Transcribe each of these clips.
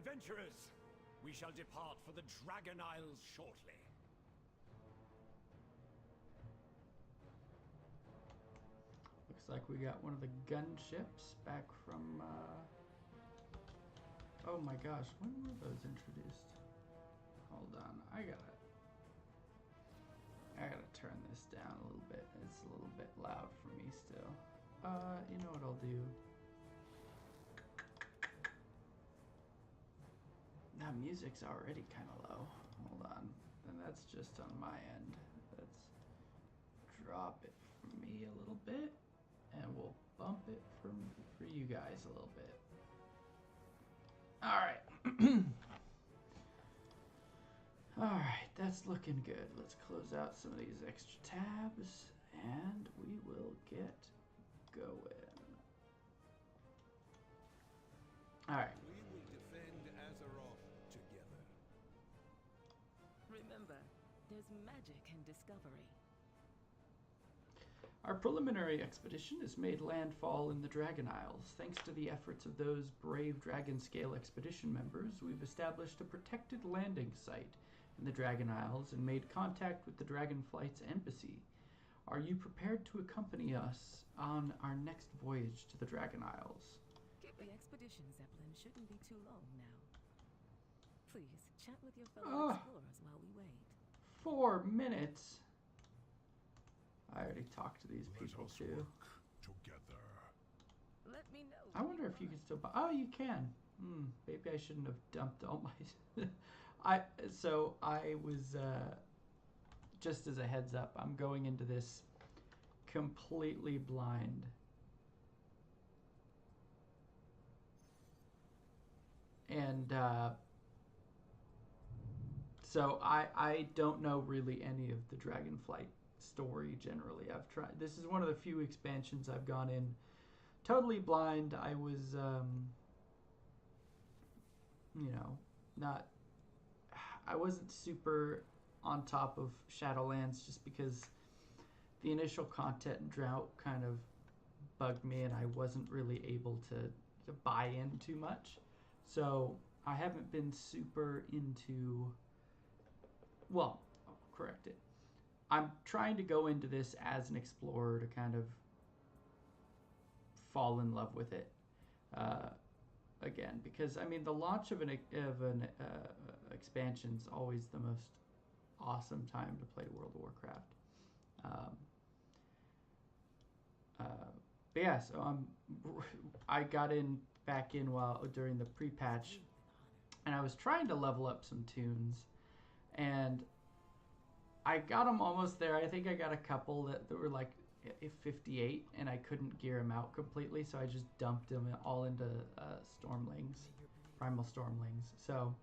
adventurers, we shall depart for the Dragon Isles shortly. Looks like we got one of the gunships back from, oh my gosh, when were those introduced? Hold on, I gotta turn this down a little bit. It's a little bit loud for me still. You know what I'll do? That music's already kind of low. Hold on, and that's just on my end. Let's drop it for me a little bit, and we'll bump it for you guys a little bit. All right. All right, that's looking good. Let's close out some of these extra tabs, and we will get going. All right. We will defend Azeroth together. Remember, there's magic in discovery. Our preliminary expedition has made landfall in the Dragon Isles. Thanks to the efforts of those brave Dragon Scale expedition members, we've established a protected landing site in the Dragon Isles and made contact with the Dragonflight's embassy. Are you prepared to accompany us on our next voyage to the Dragon Isles? The expedition, Zeppelin, shouldn't be too long now. Please, chat with your fellow explorers while we wait. 4 minutes? I already talked to these people too. Together. Let me know. I wonder if you can still buy. Oh, you can. Maybe I shouldn't have dumped all my. I was just as a heads up. I'm going into this completely blind. And so I don't know really any of the Dragonflight story generally. I've tried. This is one of the few expansions I've gone in totally blind. I was, I wasn't super on top of Shadowlands just because the initial content and drought kind of bugged me and I wasn't really able to buy in too much. So I haven't been super into, well, I'll correct it. I'm trying to go into this as an explorer to kind of fall in love with it again, because I mean the launch of an expansion is always the most awesome time to play World of Warcraft. But yeah, so I got back in during the pre-patch, and I was trying to level up some tunes, and I got them almost there. I think I got a couple that were like 58, and I couldn't gear them out completely, so I just dumped them all into Stormlings, Primal Stormlings. So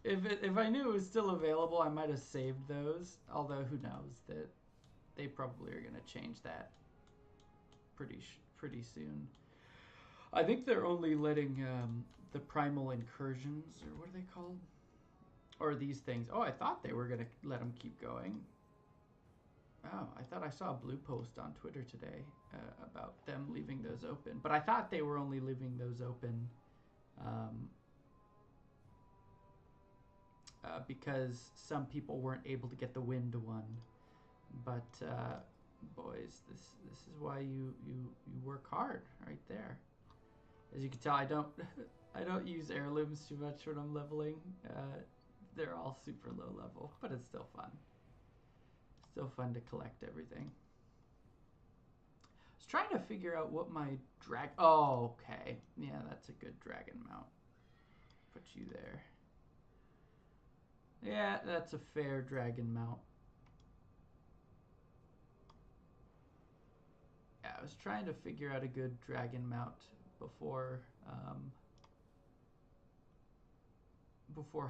if I knew it was still available, I might have saved those. Although who knows, that they probably are going to change that pretty soon. I think they're only letting the Primal Incursions, or what are they called? Or these things. Oh, I thought they were going to let them keep going. Oh, I thought I saw a blue post on Twitter today about them leaving those open. But I thought they were only leaving those open because some people weren't able to get the Wind one. But boys, this is why you work hard right there. As you can tell, I don't use heirlooms too much when I'm leveling. They're all super low level, but it's still fun. Still fun to collect everything. I was trying to figure out what my oh, okay. Yeah, that's a good dragon mount. Put you there. Yeah, that's a fair dragon mount. Yeah, I was trying to figure out a good dragon mount before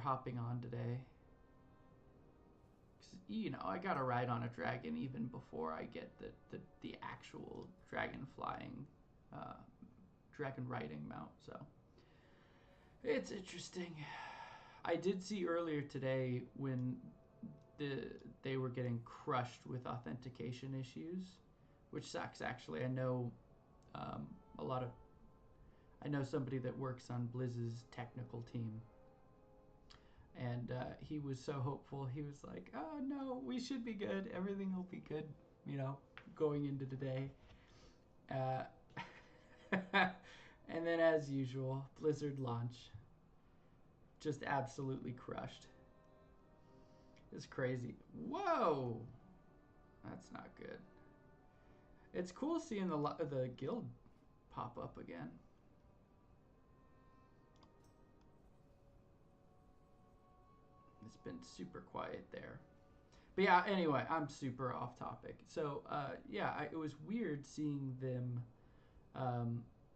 hopping on today. You know, I gotta ride on a dragon even before I get the actual dragon flying, dragon riding mount. So it's interesting. I did see earlier today when they were getting crushed with authentication issues, which sucks actually. I know a lot of. I know somebody that works on Blizz's technical team. And he was so hopeful. He was like, oh, no, we should be good. Everything will be good, you know, going into today. And then, as usual, Blizzard launch. Just absolutely crushed. It's crazy. Whoa! That's not good. It's cool seeing the guild pop up again. It's been super quiet there. But yeah, anyway, I'm super off topic. So, yeah, it was weird seeing them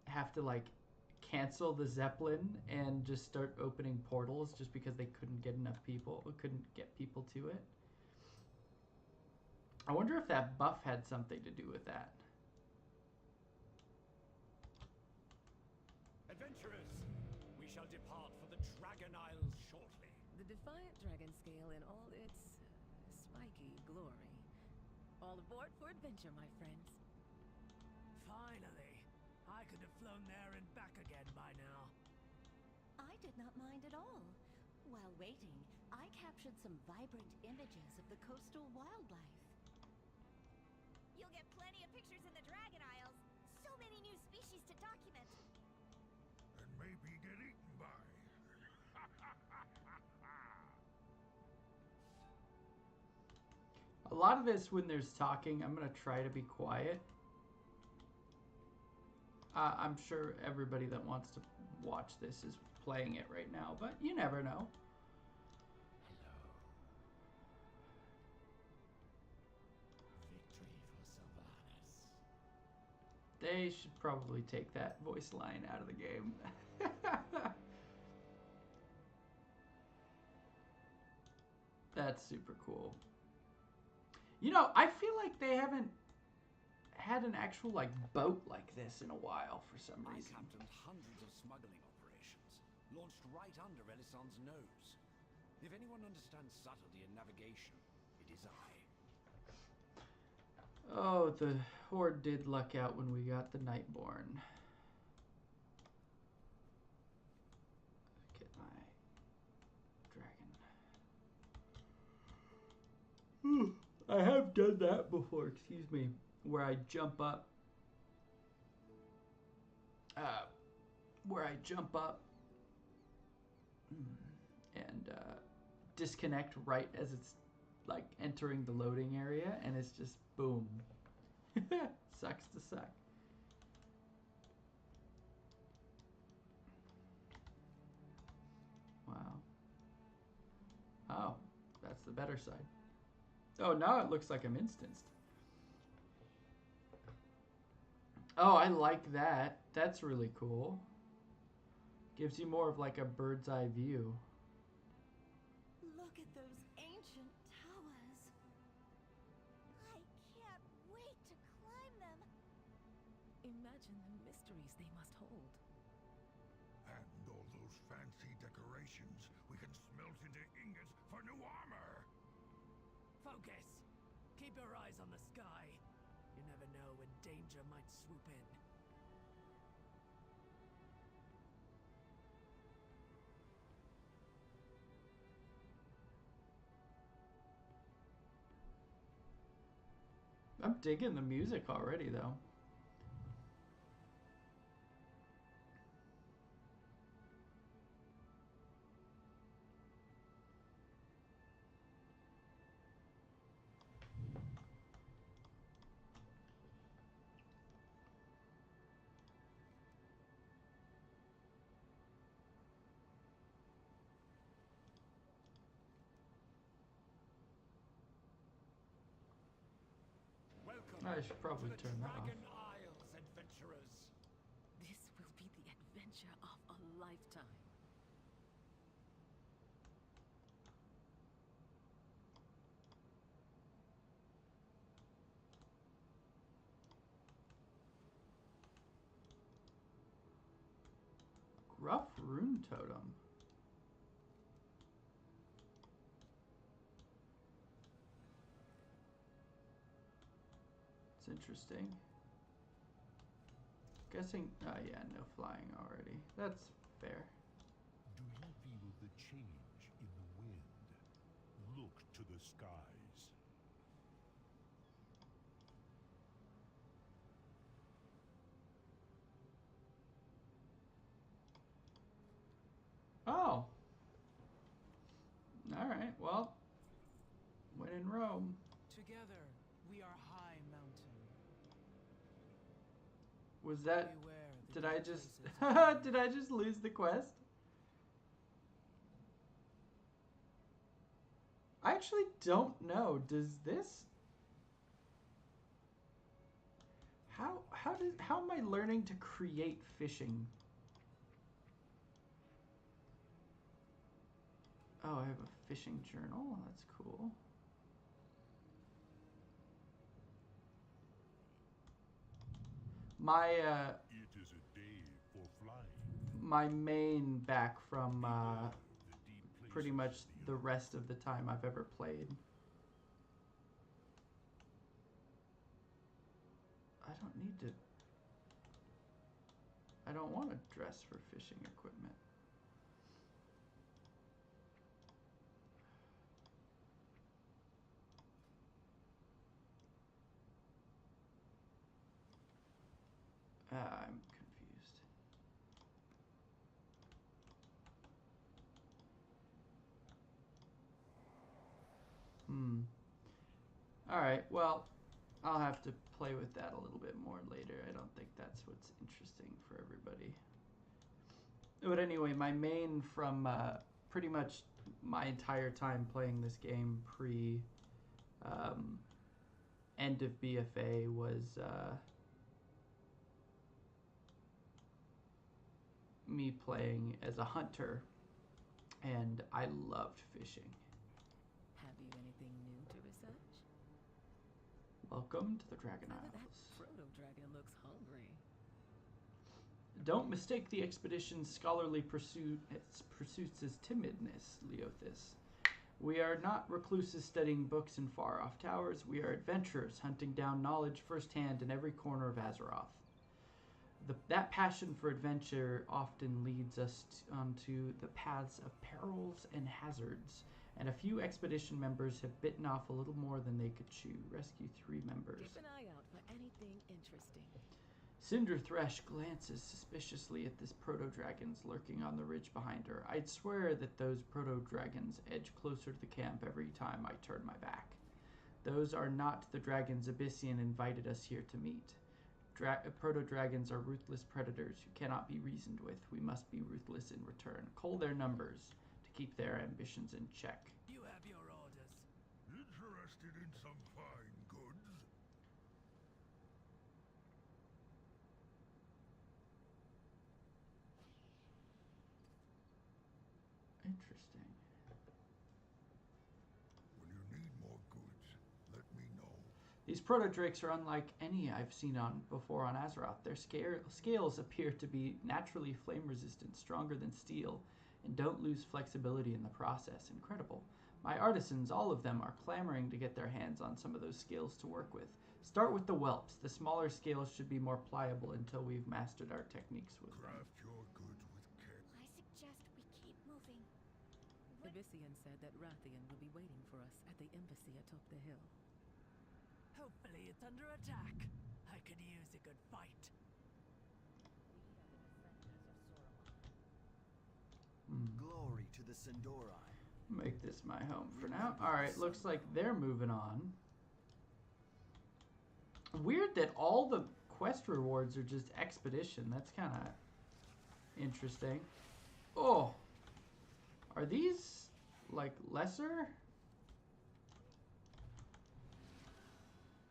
have to, like, cancel the Zeppelin and just start opening portals just because they couldn't get enough people, couldn't get people to it. I wonder if that buff had something to do with that. Adventurers, we shall depart for the Dragon Isles shortly. The defiant dragon scale in all its spiky glory. All aboard for adventure, my friends. Finally, I could have flown there and back again by now. I did not mind at all. While waiting, I captured some vibrant images of the coastal wildlife. You'll get plenty of pictures in the Dragon Isles. So many new species to document. And maybe get eaten by. A lot of this, when there's talking, I'm going to try to be quiet. I'm sure everybody that wants to watch this is playing it right now, but you never know. Victory for Sylvanas. They should probably take that voice line out of the game. That's super cool. You know, I feel like they haven't had an actual, like, boat like this in a while for some I reason. captained hundreds of smuggling operations, launched right under Elisand's nose. If anyone understands subtlety in navigation, it is I. Oh, the Horde did luck out when we got the Nightborn. Get my dragon. I have done that before, excuse me, where I jump up. And disconnect right as it's like entering the loading area, and it's just boom. Sucks to suck. Wow. Oh, that's the better side. Oh, now it looks like I'm instanced. Oh, I like that. That's really cool. Gives you more of like a bird's eye view. Look at those ancient towers. I can't wait to climb them. Imagine the mysteries they must hold. And all those fancy decorations we can smelt into ingots for new armor. Focus! Keep your eyes on the sky. You never know when danger might swoop in. I'm digging the music already, though. Welcome I should probably to the turn that off. Dragon Isles, adventurers. This will be the adventure of a lifetime. Gruff Rune Totem. It's interesting. Guessing, yeah, no flying already. That's fair. Do you feel the change in the wind? Look to the skies. Oh. Alright, well. When in Rome. Together, we are high mountain. Was that... Beware the Did I deep just... places of Did I just lose the quest? I actually don't know. Does this... How am I learning to create fishing? Oh, I have a fishing journal. That's cool. My It is a day for flying. my main back from Beware the deep pretty places much of the earth. rest of the time I've ever played. I don't need to... I don't want to dress for fishing equipment. I'm confused. Alright, well, I'll have to play with that a little bit more later. I don't think that's what's interesting for everybody. But anyway, my main from pretty much my entire time playing this game pre end of BFA was me playing as a hunter, and I loved fishing. Have you anything new to research? Welcome to the Dragon Either that Isles. proto-dragon looks hungry. Don't mistake the expedition's scholarly pursuits as timidness, Leothis. We are not recluses studying books in far-off towers. We are adventurers hunting down knowledge firsthand in every corner of Azeroth. That passion for adventure often leads us onto the paths of perils and hazards, and a few expedition members have bitten off a little more than they could chew. Rescue 3 members. Keep an eye out for anything interesting. Cinder Thresh glances suspiciously at this proto-dragons lurking on the ridge behind her. I'd swear that those proto-dragons edge closer to the camp every time I turn my back. Those are not the dragons Abyssian invited us here to meet. Proto-dragons are ruthless predators who cannot be reasoned with. We must be ruthless in return. Cull their numbers to keep their ambitions in check. You have your orders. Interested in some fine goods? Interesting. When you need more goods, let me know. These proto-drakes are unlike any I've seen before on Azeroth. Their scales appear to be naturally flame-resistant, stronger than steel, and don't lose flexibility in the process. Incredible. My artisans, all of them, are clamoring to get their hands on some of those scales to work with. Start with the whelps. The smaller scales should be more pliable until we've mastered our techniques with them. Craft your goods with care. I suggest we keep moving. Abyssian said that Rathian will be waiting for us at the embassy atop the hill. Hopefully it's under attack. I could use a good fight. Glory to the Sindorai. Make this my home for now. Alright, looks like they're moving on. Weird that all the quest rewards are just expedition. That's kind of interesting. Oh. Are these, like, lesser?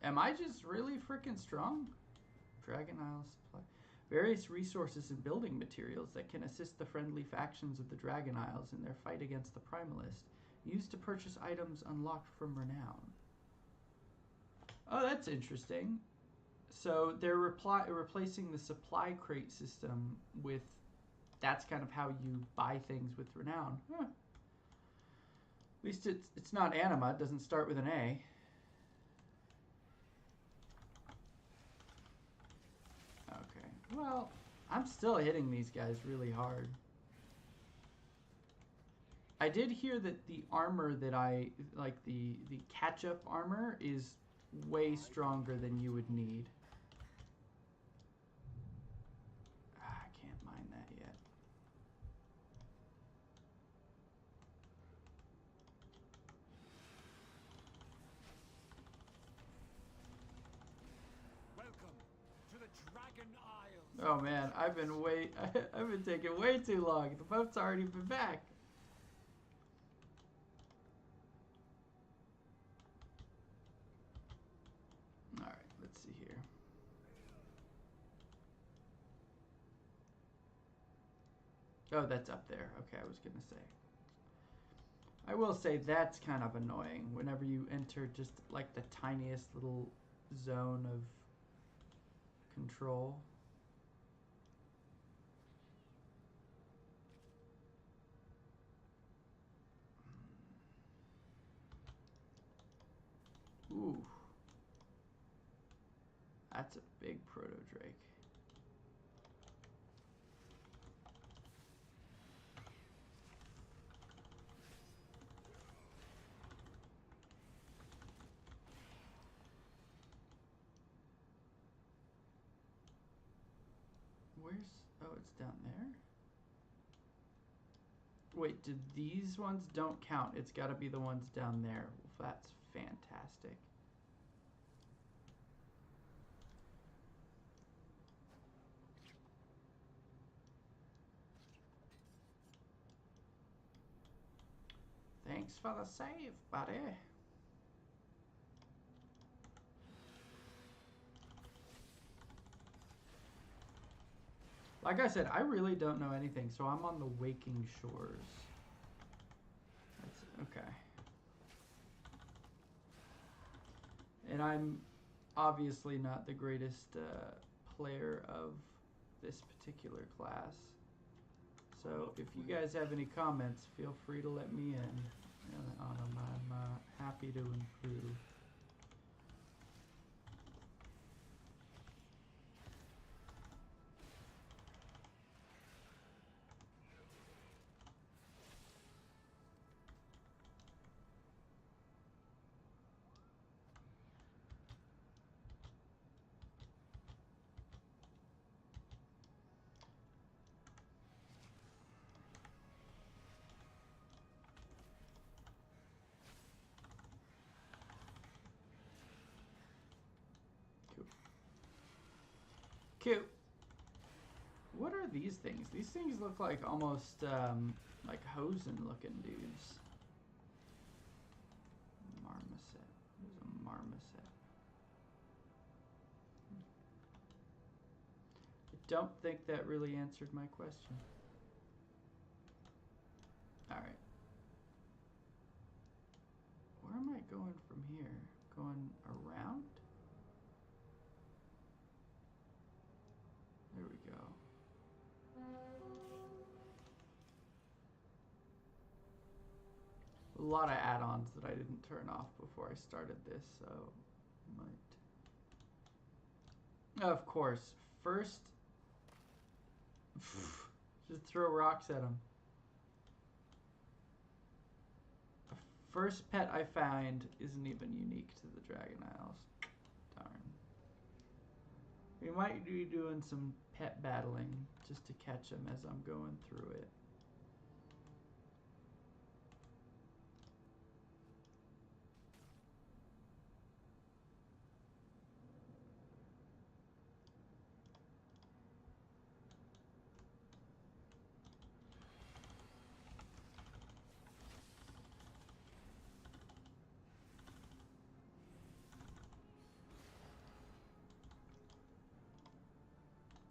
Am I just really freaking strong? Dragon Isles supply. Various resources and building materials that can assist the friendly factions of the Dragon Isles in their fight against the Primalist. Used to purchase items unlocked from renown. Oh, that's interesting. So they're replacing the supply crate system with... That's kind of how you buy things with renown. Huh. At least it's not anima. It doesn't start with an A. Okay. Well, Well, I'm still hitting these guys really hard. I did hear that the armor that I like, the catch-up armor, is way stronger than you would need. I can't mine that yet. Welcome to the Dragon Isles. Oh man, I've been taking way too long. The boat's already been back. All right, let's see here. Oh, that's up there. Okay, I was gonna say. I will say that's kind of annoying whenever you enter just like the tiniest little zone of control. Ooh. That's a big proto-drake. Where's... oh, it's down there? Wait, did these ones don't count? It's got to be the ones down there. Well, that's fantastic. Thanks for the save, buddy. Like I said, I really don't know anything, so I'm on the Waking Shores. That's okay. And I'm obviously not the greatest player of this particular class. So if you guys have any comments, feel free to let me in. I'm happy to improve. Cute. What are these things? These things look like almost like Hosen looking dudes. Marmoset. Who's a marmoset? I don't think that really answered my question. Alright. Where am I going from here? Going around? There we go. A lot of add-ons that I didn't turn off before I started this, so might. Of course, first, just throw rocks at them. The first pet I find isn't even unique to the Dragon Isles. Darn. We might be doing some pet battling just to catch them as I'm going through it.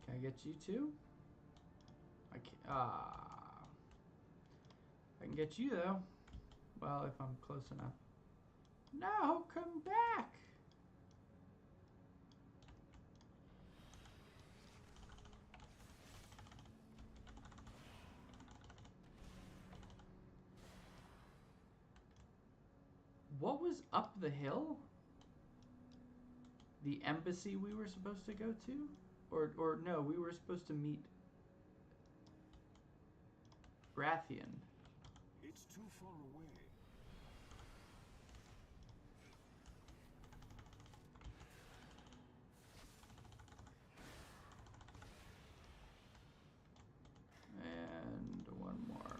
Can I get you too? I can't. I can get you though. Well, if I'm close enough. No, come back. What was up the hill? The embassy we were supposed to go to? Or no, we were supposed to meet Rathian. It's too far away. And one more.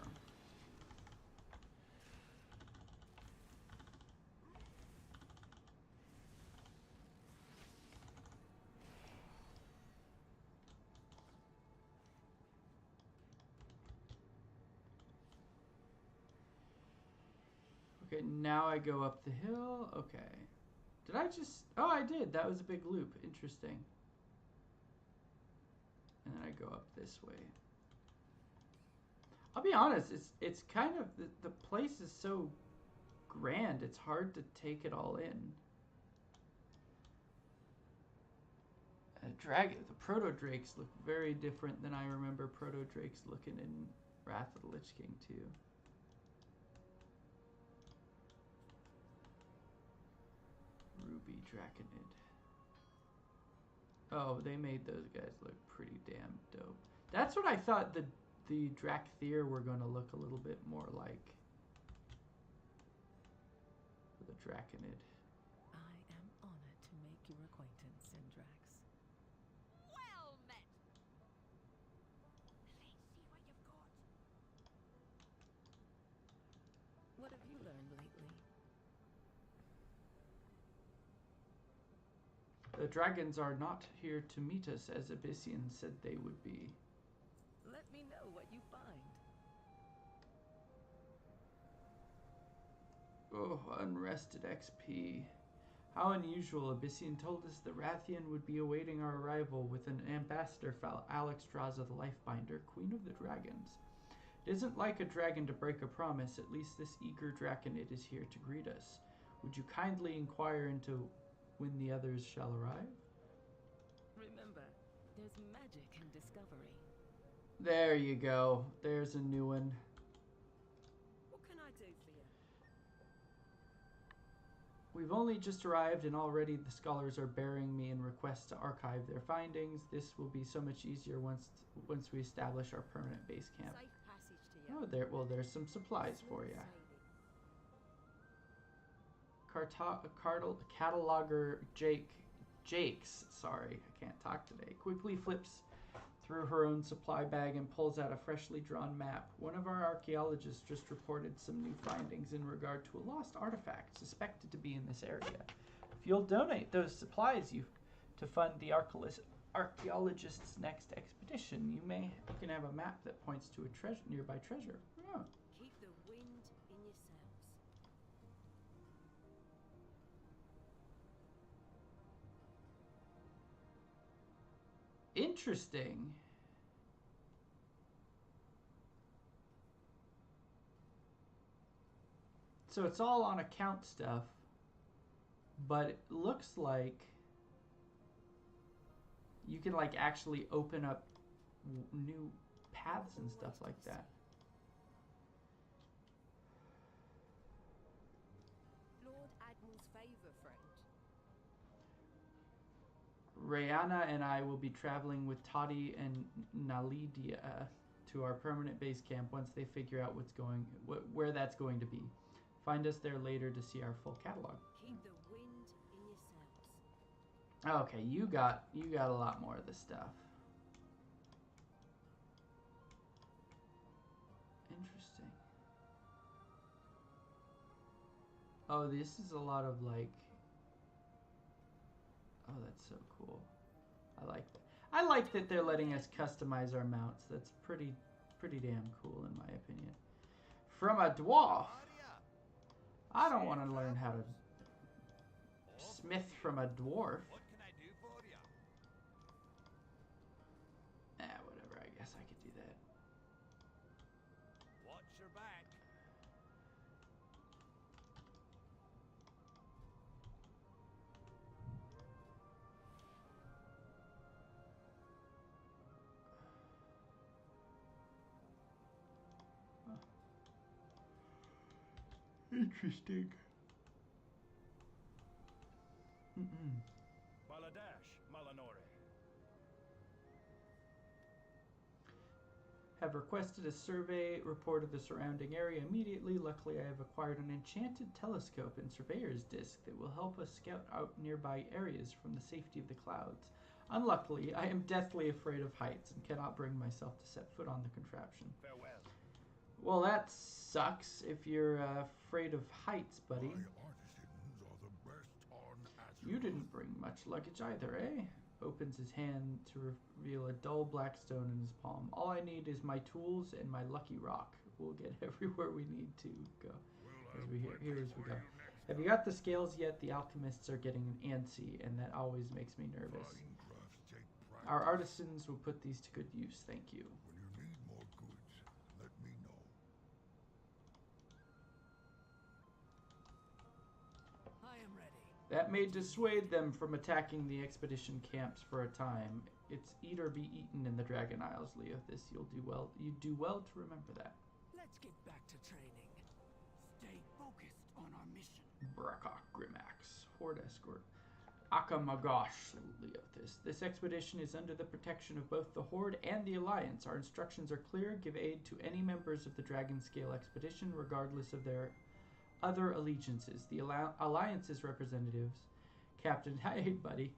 Okay, now I go up the hill. Okay. Did I just... Oh, I did. That was a big loop. Interesting. And then I go up this way. I'll be honest, it's kind of... The place is so grand, it's hard to take it all in. The proto-drakes look very different than I remember proto-drakes looking in Wrath of the Lich King too. Ruby Draconid. Oh, they made those guys look pretty damn dope. That's what I thought the Drakthir were going to look a little bit more like. The Draconid. I am honored to make your acquaintance, Syndrax. Well met. Let's see what you've got. What have you learned lately? The dragons are not here to meet us as Abyssian said they would be. Let me know what you find. Oh, unrested XP. How unusual. Abyssian told us the Rathian would be awaiting our arrival with an ambassador for Alexstrasza the Lifebinder, Queen of the Dragons. It isn't like a dragon to break a promise. At least this eager Draconid is here to greet us. Would you kindly inquire into when the others shall arrive? Remember, there's magic in discovery. There you go. There's a new one. What can I do for you? We've only just arrived and already the scholars are bearing me in requests to archive their findings. This will be so much easier once we establish our permanent base camp. Safe passage to you. Oh, there's some supplies for you. Cataloger Jakes, sorry, I can't talk today, quickly flips through her own supply bag and pulls out a freshly drawn map. One of our archaeologists just reported some new findings in regard to a lost artifact suspected to be in this area. If you'll donate those supplies to fund the archaeologist's next expedition, you can have a map that points to a nearby treasure. Oh. Keep the wind in your sails. Interesting. So it's all on account stuff, but it looks like you can like actually open up new paths and stuff like that. Lord Admiral's favor, friend. Rayana and I will be traveling with Toddy and Nalidia to our permanent base camp once they figure out where that's going to be. Find us there later to see our full catalog. Keep the wind in your sails. Okay, you got a lot more of the stuff. Interesting. Oh, this is a lot of like... Oh, that's so cool. I like that. I like that they're letting us customize our mounts. That's pretty damn cool in my opinion. From a dwarf. I don't want to learn how to smith from a dwarf. What can I do for you? Whatever. I guess I could do that. Watch your back. Interesting. Baladash, Malanore. Have requested a survey report of the surrounding area immediately. Luckily, I have acquired an enchanted telescope and surveyor's disc that will help us scout out nearby areas from the safety of the clouds. Unluckily, I am deathly afraid of heights and cannot bring myself to set foot on the contraption. Farewell. Well, that sucks if you're afraid of heights, buddy. My artisans are the best on Azeroth. You didn't bring much luggage either, eh? Opens his hand to reveal a dull black stone in his palm. All I need is my tools and my lucky rock. We'll get everywhere we need to go. As we here as we go. Have you got the scales yet? The alchemists are getting antsy, and that always makes me nervous. Fine crafts take practice. Our artisans will put these to good use, thank you. When you need more goods, let me know. I am ready. That may dissuade them from attacking the expedition camps for a time. It's eat or be eaten in the Dragon Isles, Leothis. You do well to remember that. Let's get back to training. Stay focused on our mission. Brakok Grimax, Horde Escort. Akamagosh, Leothis. This expedition is under the protection of both the Horde and the Alliance. Our instructions are clear. Give aid to any members of the Dragon Scale expedition, regardless of their other allegiances. The Alliance's representatives, Captain, hey buddy,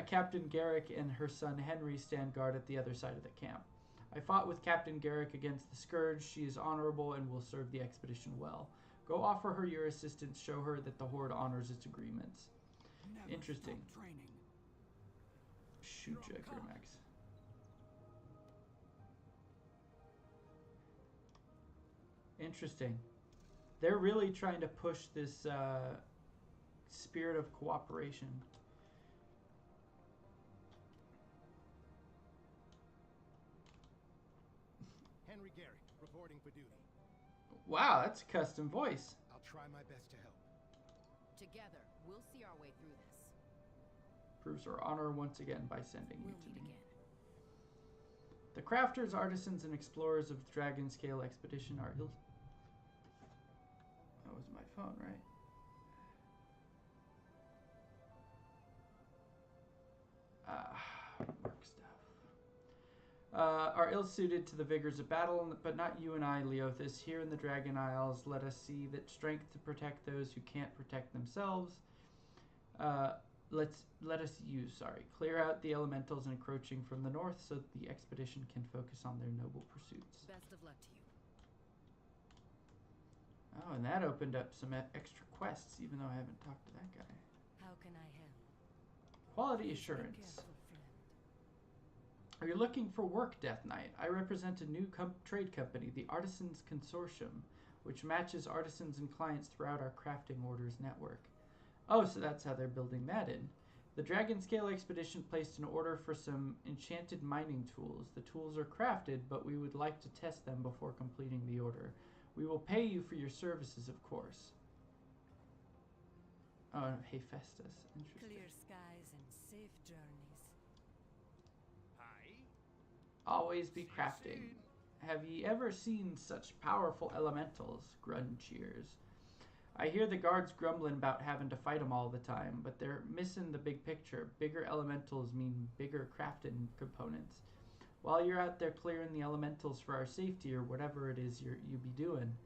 Captain Garrick and her son Henry stand guard at the other side of the camp. I fought with Captain Garrick against the Scourge. She is honorable and will serve the expedition well. Go offer her your assistance. Show her that the Horde honors its agreements. Never Interesting. stop training. Shoot you, Grimax. Interesting. They're really trying to push this spirit of cooperation. Henry Garrick, reporting for duty. Wow, that's a custom voice. I'll try my best to help. Together, we'll see our way through this. Proves her honor once again by sending you We'll to meet me. again. The crafters, artisans, and explorers of the Dragon Scale expedition are ill. That was my phone, right? Work stuff. Are ill-suited to the vigors of battle, but not you and I, Leothis. Here in the Dragon Isles, let us see that strength to protect those who can't protect themselves. Let us use, clear out the elementals encroaching from the north so that the expedition can focus on their noble pursuits. Best of luck to you. Oh, and that opened up some extra quests, even though I haven't talked to that guy. How can I help? Quality Be assurance. careful, friend. Are you looking for work, Death Knight? I represent a new trade company, the Artisans Consortium, which matches artisans and clients throughout our crafting orders network. Oh, so that's how they're building that in. The Dragon Scale expedition placed an order for some enchanted mining tools. The tools are crafted, but we would like to test them before completing the order. We will pay you for your services, of course. Oh, Hephaestus. Interesting. Clear skies and safe journeys. Always be crafting. Have ye ever seen such powerful elementals? Grun cheers. I hear the guards grumbling about having to fight them all the time, but they're missing the big picture. Bigger elementals mean bigger crafting components. While you're out there clearing the elementals for our safety or whatever it is you be doing,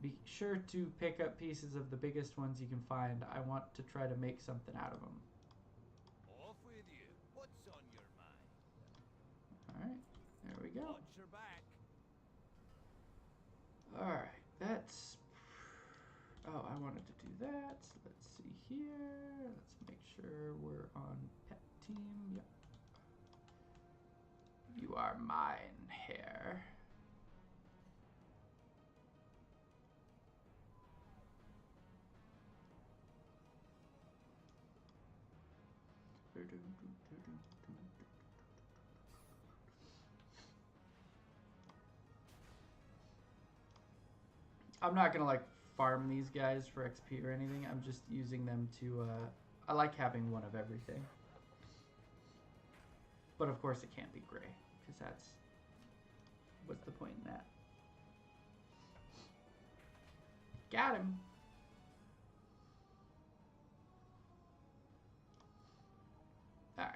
be sure to pick up pieces of the biggest ones you can find. I want to try to make something out of them. Off with you. What's on your mind? Alright, there we go. Watch your back. Alright, that's... Oh, I wanted to do that. Let's see here. Let's make sure we're on pet team. Yep. You are mine, hair. I'm not gonna like farm these guys for XP or anything. I'm just using them to, I like having one of everything. But of course it can't be gray, because what's the point in that? Got him! Alright.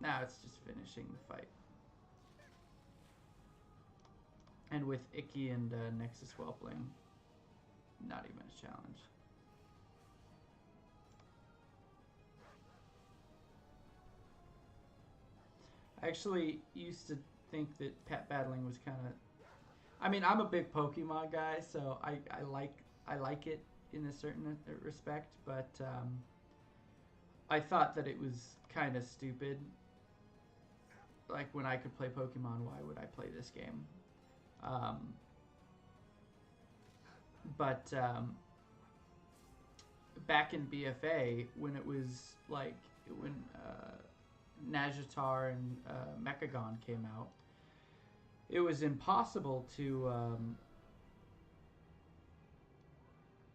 Now it's just finishing the fight. And with Icky and Nexus Whelpling, not even a challenge. I actually used to think that pet battling was kind of... I mean, I'm a big Pokemon guy, so I like it in a certain respect, but I thought that it was kind of stupid. Like, when I could play Pokemon, why would I play this game? But back in BFA, when it was like, when Najatar and Mechagon came out, it was impossible to,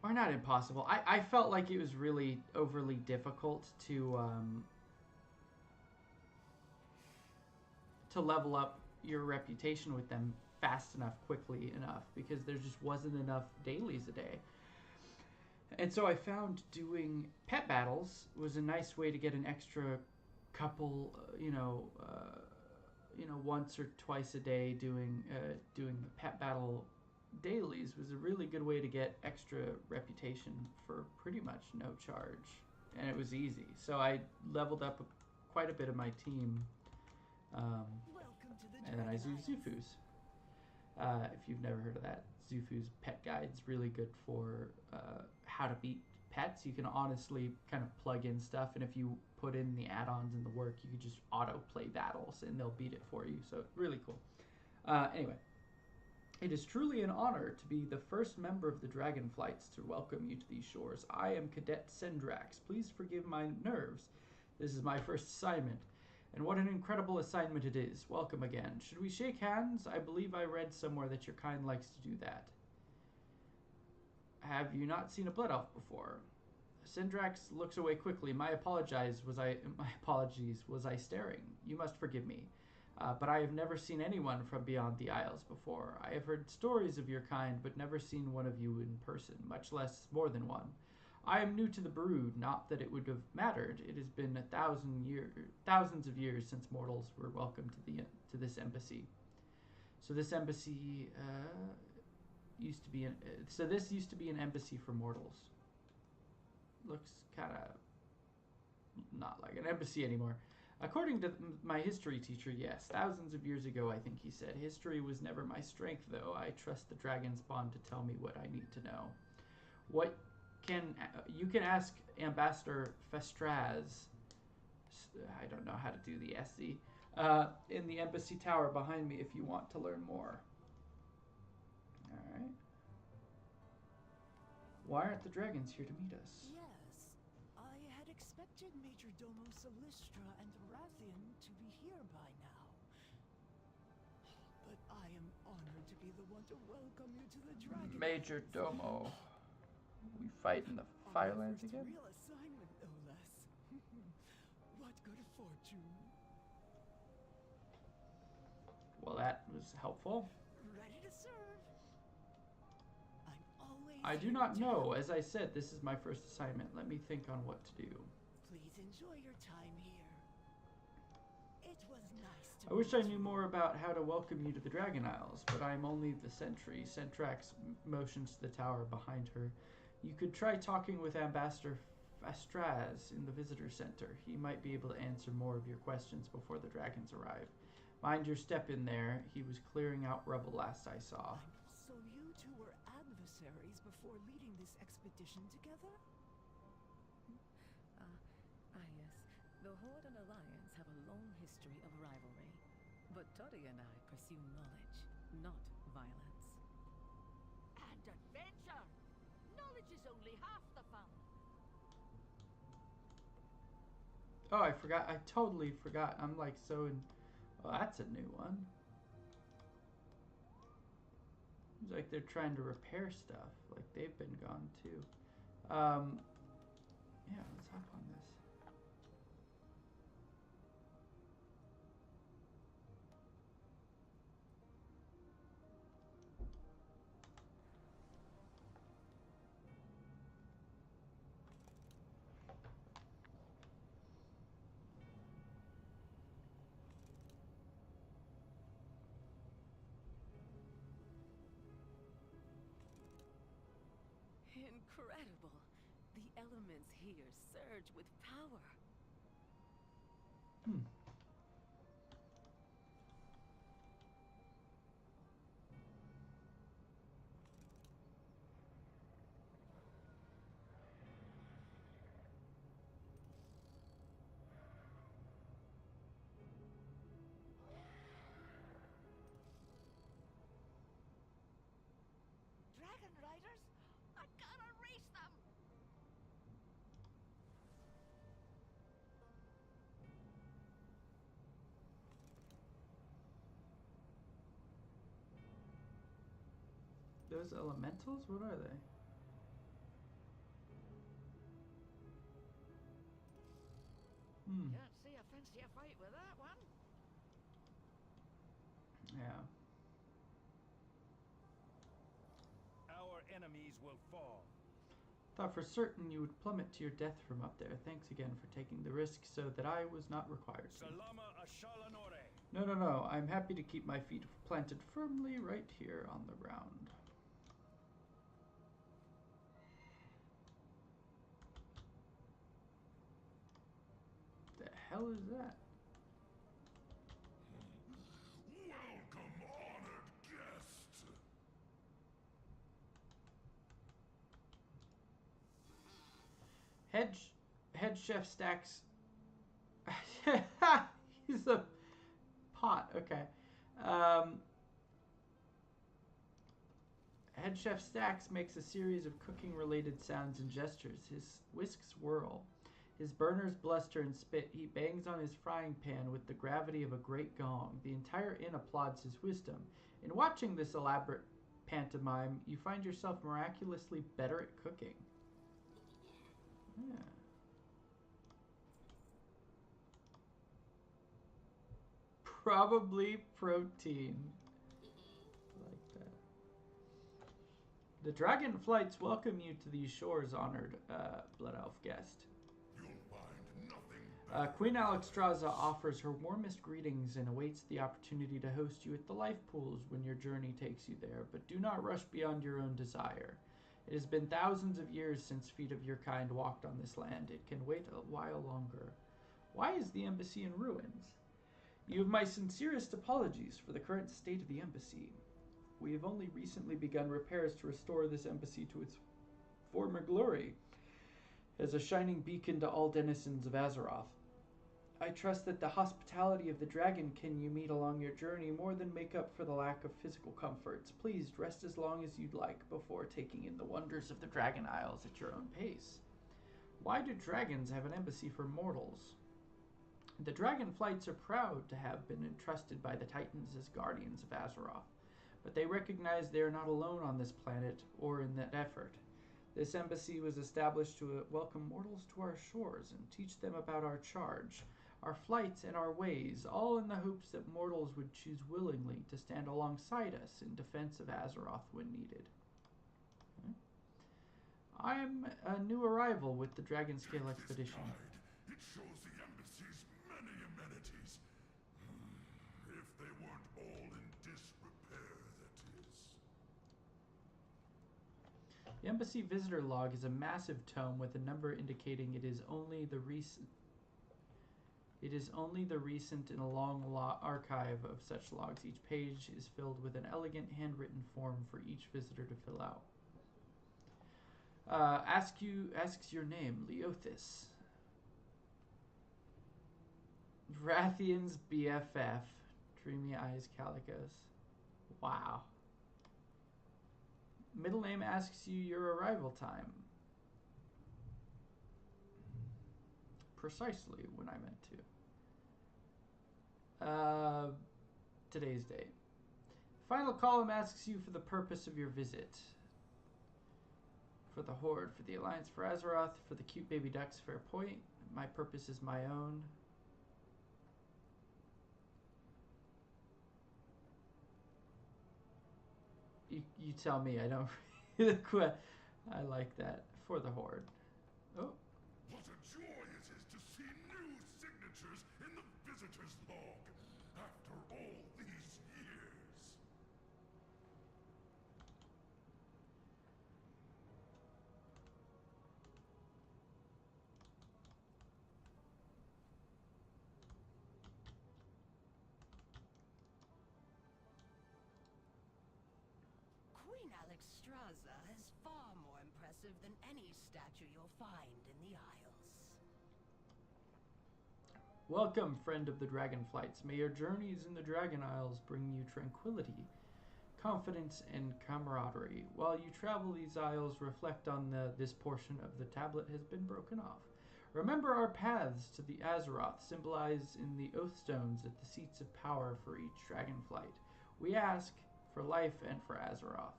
or not impossible, I felt like it was really overly difficult to level up your reputation with them fast enough, quickly enough, because there just wasn't enough dailies a day. And so I found doing pet battles was a nice way to get an extra couple, once or twice a day doing the pet battle dailies was a really good way to get extra reputation for pretty much no charge, and it was easy. So I leveled up quite a bit of my team, and then I zoo Zufus. If you've never heard of that, Zufu's pet guide's really good for how to beat pets. You can honestly kind of plug in stuff, and if you put in the add-ons and the work, you can just auto-play battles, and they'll beat it for you. So really cool. Anyway, it is truly an honor to be the first member of the Dragonflights to welcome you to these shores. I am Cadet Sendrax. Please forgive my nerves. This is my first assignment. And what an incredible assignment it is. Welcome again. Should we shake hands? I believe I read somewhere that your kind likes to do that. Have you not seen a blood elf before? Sendrax looks away quickly. My apologies. Was I staring? You must forgive me. But I have never seen anyone from beyond the Isles before. I have heard stories of your kind, but never seen one of you in person, much less more than one. I am new to the brood, not that it would have mattered. It has been thousands of years since mortals were welcomed to this embassy. So this embassy used to be this used to be an embassy for mortals. Looks kind of not like an embassy anymore. According to my history teacher, yes, thousands of years ago, I think he said. History was never my strength, though. I trust the dragon's bond to tell me what I need to know. You can ask Ambassador Festraz, I don't know how to do the SC, in the embassy tower behind me if you want to learn more. Alright. Why aren't the dragons here to meet us? Yes, I had expected Major Domo Solistra and Rathian to be here by now. But I am honored to be the one to welcome you to the Dragon. Major Domo. We fight in the Firelands again? Real assignment, no less. What good fortune. Well, that was helpful. Ready to serve. I'm always I do not know. As I said, this is my first assignment. Let me think on what to do. Please enjoy your time here. It was nice to I wish I knew more about how to welcome you to the Dragon Isles, but I'm only the sentry. Sentrax motions to the tower behind her. You could try talking with Ambassador Festraz in the visitor center. He might be able to answer more of your questions before the dragons arrive. Mind your step in there. He was clearing out rubble last I saw. So you two were adversaries before leading this expedition together? Yes. The Horde and Alliance have a long history of rivalry. But Toddy and I pursue knowledge, not violence. And adventure! Knowledge is only half the fun. Oh, I forgot. I totally forgot. I'm like so in... Oh, that's a new one. It's like they're trying to repair stuff. Like they've been gone too. Yeah, let's hop on this. incredible. The elements here surge with power. Dragon Riders? I gotta race them! Those elementals? What are they? Can't see a fancier fight with that one. Yeah. Our enemies will fall. Thought for certain you would plummet to your death from up there. Thanks again for taking the risk so that I was not required to. Salama Ashalanore. No. I'm happy to keep my feet planted firmly right here on the ground. The hell is that? Welcome, honored guest. Head chef Stacks. He's a pot. Okay. Head chef Stacks makes a series of cooking-related sounds and gestures. His whisks whirl. His burners bluster and spit. He bangs on his frying pan with the gravity of a great gong. The entire inn applauds his wisdom. In watching this elaborate pantomime, you find yourself miraculously better at cooking. Yeah. Probably protein. Like that. The Dragonflights welcome you to these shores, honored Blood Elf guest. You'll find nothing. Queen Alexstrasza offers her warmest greetings and awaits the opportunity to host you at the life pools when your journey takes you there, but do not rush beyond your own desire. It has been thousands of years since feet of your kind walked on this land. It can wait a while longer. Why is the embassy in ruins? You have my sincerest apologies for the current state of the embassy. We have only recently begun repairs to restore this embassy to its former glory as a shining beacon to all denizens of Azeroth. I trust that the hospitality of the dragonkin you meet along your journey more than make up for the lack of physical comforts. Please rest as long as you'd like before taking in the wonders of the Dragon Isles at your own pace. Why do dragons have an embassy for mortals? The Dragonflights are proud to have been entrusted by the Titans as guardians of Azeroth, but they recognize they are not alone on this planet or in that effort. This embassy was established to welcome mortals to our shores and teach them about our charge, our flights, and our ways, all in the hopes that mortals would choose willingly to stand alongside us in defense of Azeroth when needed. I am a new arrival with the Dragonscale expedition. It shows the embassy's many amenities. If they weren't all in disrepair, that is. The embassy visitor log is a massive tome with a number indicating it is only the recent in a long archive of such logs. Each page is filled with an elegant handwritten form for each visitor to fill out. Asks your name, Leothis. Rathian's BFF. Dreamy Eyes Calicos. Wow. Middle name asks you your arrival time. Precisely when I meant to. Today's date. Final column asks you for the purpose of your visit. For the Horde, for the Alliance for Azeroth, for the cute baby ducks, fair point. My purpose is my own. You tell me, I don't read the quest. I like that. For the Horde. Oh. What a joy it is to see new signatures in the visitor's log after all these years. Queen Alexstrasza is far more impressive than any statue you'll find in the Isles. Welcome, friend of the Dragonflights. May your journeys in the Dragon Isles bring you tranquility, confidence, and camaraderie. While you travel these isles, reflect on this portion of the tablet has been broken off. Remember our paths to the Azeroth, symbolized in the oath stones at the seats of power for each Dragonflight. We ask for life and for Azeroth.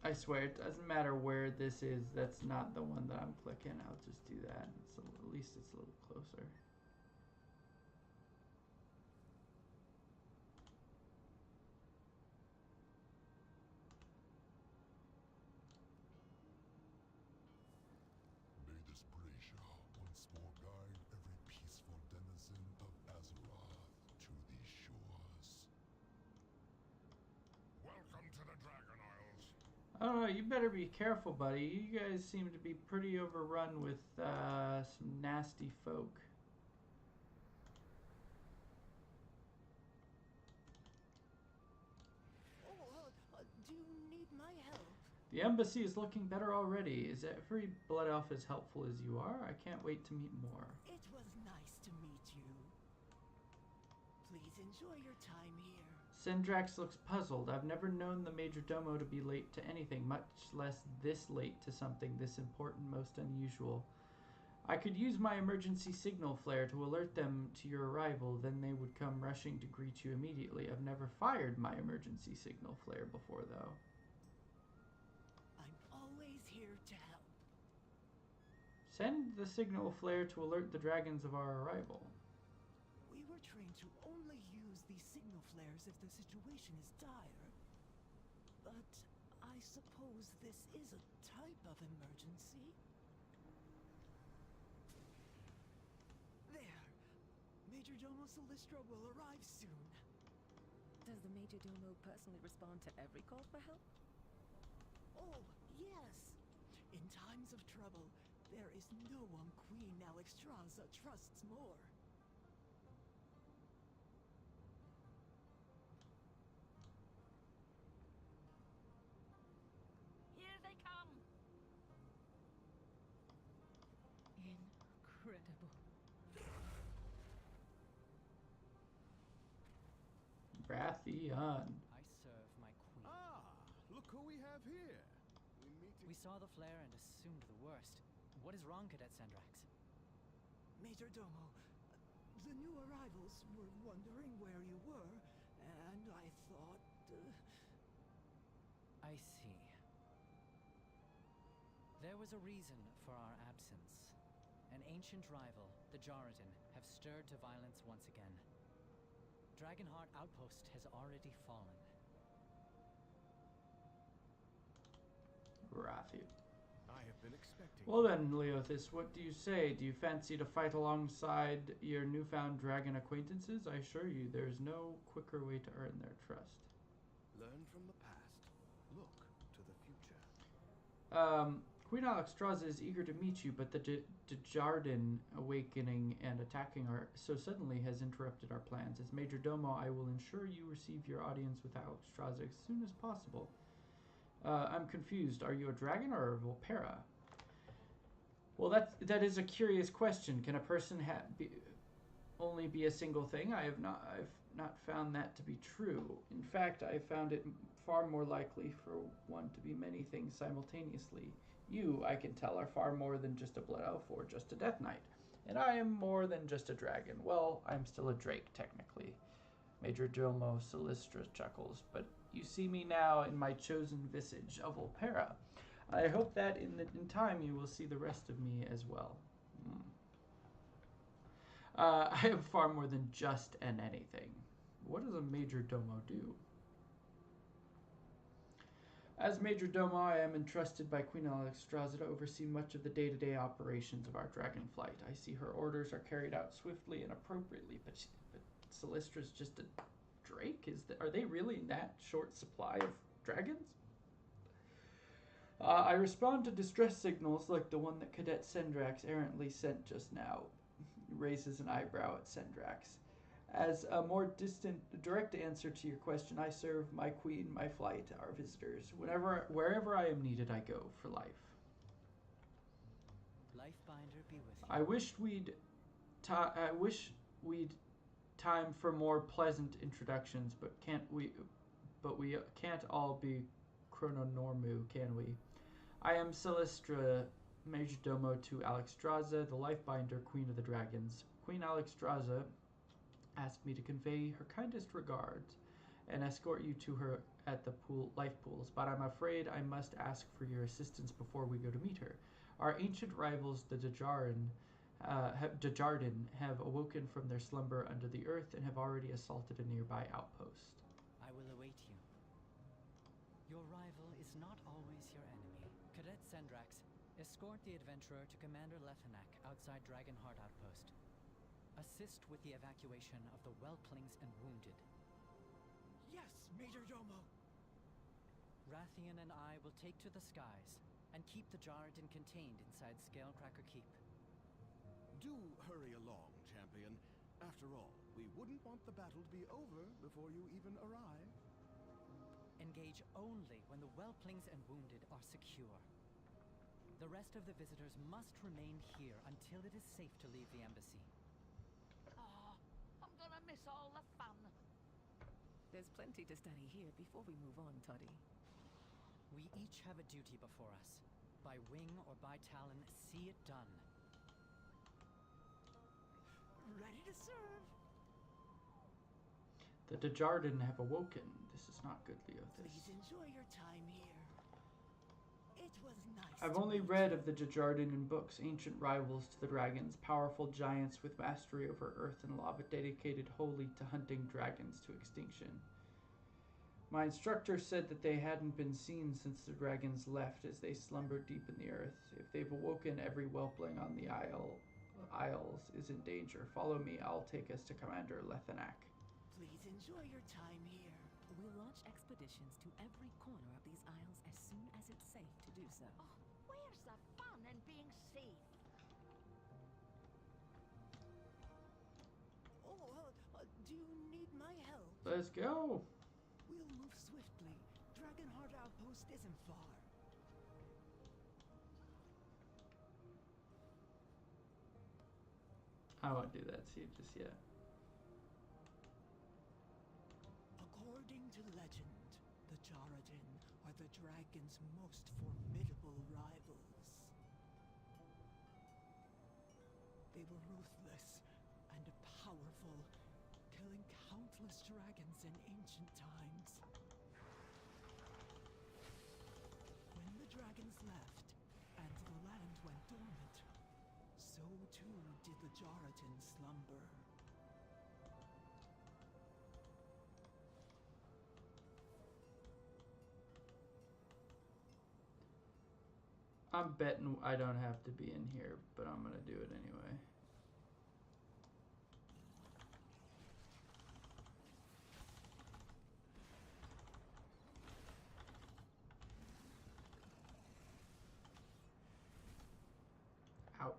I swear, it doesn't matter where this is. That's not the one that I'm clicking. I'll just do that. At least it's a little closer. May this brazier once more guide every peaceful denizen of Azeroth to these shores. Welcome to the Dragon Isles. I don't know, you better be careful, buddy. You guys seem to be pretty overrun with some nasty folk. Do you need my help? The embassy is looking better already. Is every blood elf as helpful as you are? I can't wait to meet more. It was nice to meet you. Please enjoy your time here. Sendrax looks puzzled. I've never known the Major Domo to be late to anything, much less this late to something this important, most unusual. I could use my emergency signal flare to alert them to your arrival, then they would come rushing to greet you immediately. I've never fired my emergency signal flare before, though. I'm always here to help. Send the signal flare to alert the dragons of our arrival. We were trained to only use these signal flares if the situation is dire. But I suppose this is a type of emergency. There. Major Domo Solistra will arrive soon. Does the Major Domo personally respond to every call for help? Oh, yes. In times of trouble, there is no one Queen Alexstrasza trusts more. Here they come! Incredible. Wrathion. I serve my queen. Ah, look who we have here. We saw the flare and assumed the worst. What is wrong, Cadet Sendrax? Major Domo, the new arrivals were wondering where you were, and I thought... I see. There was a reason for our absence. An ancient rival, the Jarradin, have stirred to violence once again. Dragonheart Outpost has already fallen. Wrathion. I have been expecting. Well then, Leothis, what do you say? Do you fancy to fight alongside your newfound dragon acquaintances? I assure you, there is no quicker way to earn their trust. Learn from the past. Look to the future. Queen Alexstrasza is eager to meet you, but the Desjardins awakening and attacking her so suddenly has interrupted our plans. As Major Domo, I will ensure you receive your audience with Alexstrasza as soon as possible. I'm confused. Are you a dragon or a Volpera? Well, that is a curious question. Can a person only be a single thing? I've not found that to be true. In fact, I found it far more likely for one to be many things simultaneously. You, I can tell, are far more than just a blood elf or just a death knight. And I am more than just a dragon. Well, I'm still a drake, technically. Major Domo Solistra chuckles, but you see me now in my chosen visage of Volpera. I hope that in time you will see the rest of me as well. I am far more than just an anything. What does a Major Domo do? As Major Domo, I am entrusted by Queen Alexstrasza to oversee much of the day-to-day operations of our Dragonflight. I see her orders are carried out swiftly and appropriately, but Solistra's just a drake? Are they really in that short supply of dragons? I respond to distress signals like the one that Cadet Sendrax errantly sent just now. He raises an eyebrow at Sendrax. As a more distant, direct answer to your question, I serve my queen, my flight, our visitors. Wherever I am needed, I go for life. Lifebinder be with you. I wish we'd time for more pleasant introductions, but we can't all be chrononormu, can we? I am Celestra, Majordomo to Alexstrasza, the Lifebinder, Queen of the Dragons. Queen Alexstrasza asked me to convey her kindest regards and escort you to her at the life pools, but I'm afraid I must ask for your assistance before we go to meet her. Our ancient rivals, the Dejardin, have awoken from their slumber under the earth and have already assaulted a nearby outpost. I will await you. Your rival is not always your enemy. Cadet Sendrax, escort the adventurer to Commander Lethanak outside Dragonheart Outpost. Assist with the evacuation of the whelplings and wounded. Yes, Majordomo. Rathian and I will take to the skies and keep the Jarradin contained inside Scalecracker Keep. Do hurry along, champion. After all, we wouldn't want the battle to be over before you even arrive. Engage only when the whelplings and wounded are secure. The rest of the visitors must remain here until it is safe to leave the embassy. Oh, I'm gonna miss all the fun. There's plenty to study here before we move on, Toddy. We each have a duty before us. By wing or by talon, see it done. Ready to serve. The Dejardin have awoken. This is not good, Leothis. Please enjoy your time here. It was nice. I've only read of the Dejardin in books, ancient rivals to the dragons, powerful giants with mastery over earth and lava, dedicated wholly to hunting dragons to extinction. My instructor said that they hadn't been seen since the dragons left as they slumbered deep in the earth. If they've awoken, every whelpling on the Isles is in danger. Follow me, I'll take us to Commander Lethanak. Please enjoy your time here. We'll launch expeditions to every corner of these isles as soon as it's safe to do so. Oh, where's the fun in being safe? Do you need my help? Let's go. We'll move swiftly. Dragonheart Outpost isn't far. I won't do that to you just yet. According to legend, the Jarradin are the dragon's most formidable rivals. They were ruthless and powerful, killing countless dragons in ancient times. When the dragons left, and the land went dormant, so too did the Jarradin slumber. I'm betting I don't have to be in here, but I'm gonna do it anyway. Ouch.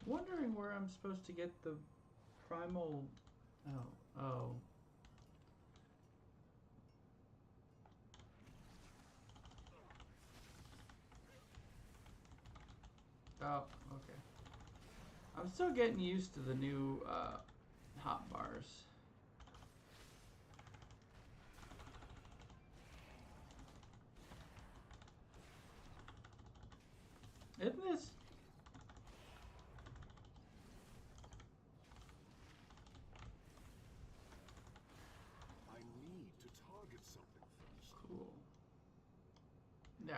Wondering where I'm supposed to get the primal. Oh. Oh, okay. I'm still getting used to the new hot bars. Isn't this? I need to target something first. Cool. Nah.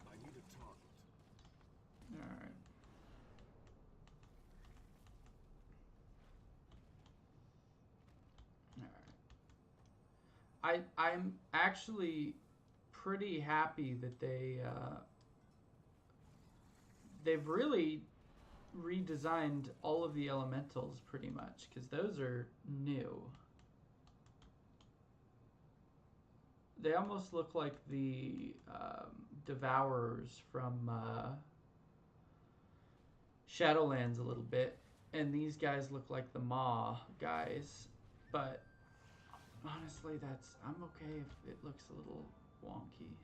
I need a target. Alright. I'm actually pretty happy that they've really redesigned all of the elementals pretty much, because those are new. They almost look like the Devourers from Shadowlands a little bit, and these guys look like the Maw guys, but honestly, I'm okay if it looks a little wonky.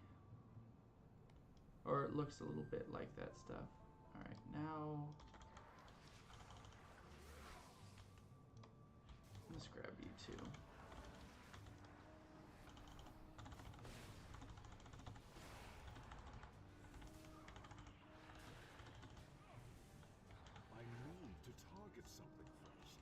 Or it looks a little bit like that stuff. Alright, now let's grab you two. I need to target something first.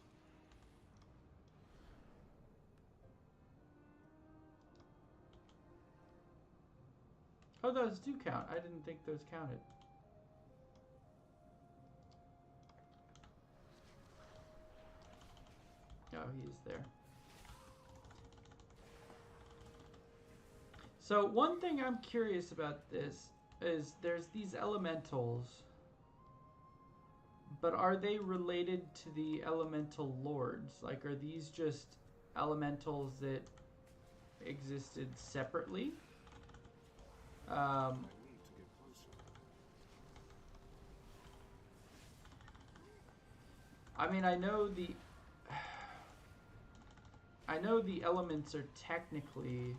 Oh, those do count. I didn't think those counted. Oh, he is there. So one thing I'm curious about this is there's these elementals, but are they related to the elemental lords? Like, are these just elementals that existed separately? I need to get closer. I mean, I know the elements are technically,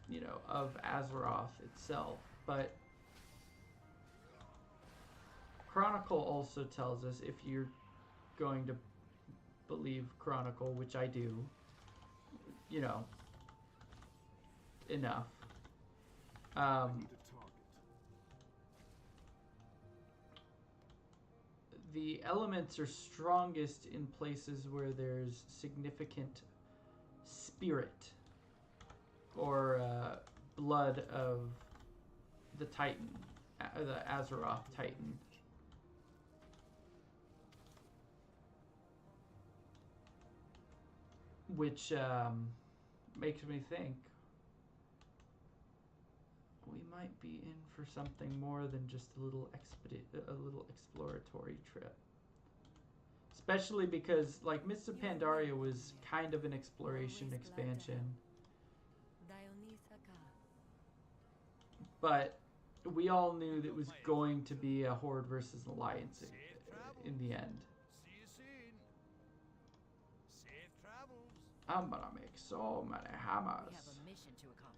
you know, of Azeroth itself, but Chronicle also tells us, if you're going to believe Chronicle, which I do, you know, enough. I need a target. The elements are strongest in places where there's significant spirit or blood of the Titan, the Azeroth Titan. Which makes me think we might be in for something more than just a little exploratory trip. Especially because, like, Mists of Pandaria was kind of an exploration expansion. But we all knew that it was going to be a Horde versus Alliance in the end. See you soon. Safe travels. I'm gonna make so many hammers. We have a mission to accomplish.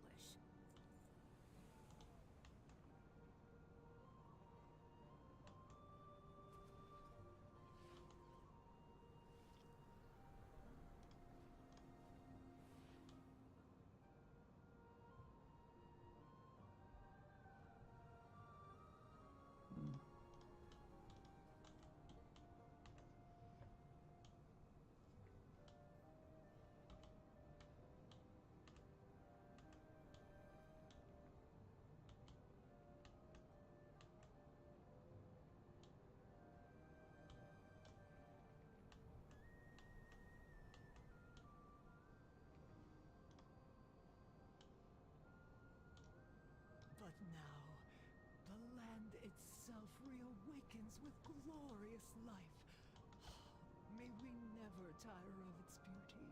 But now, the land itself itself reawakens with glorious life. May we never tire of its beauty.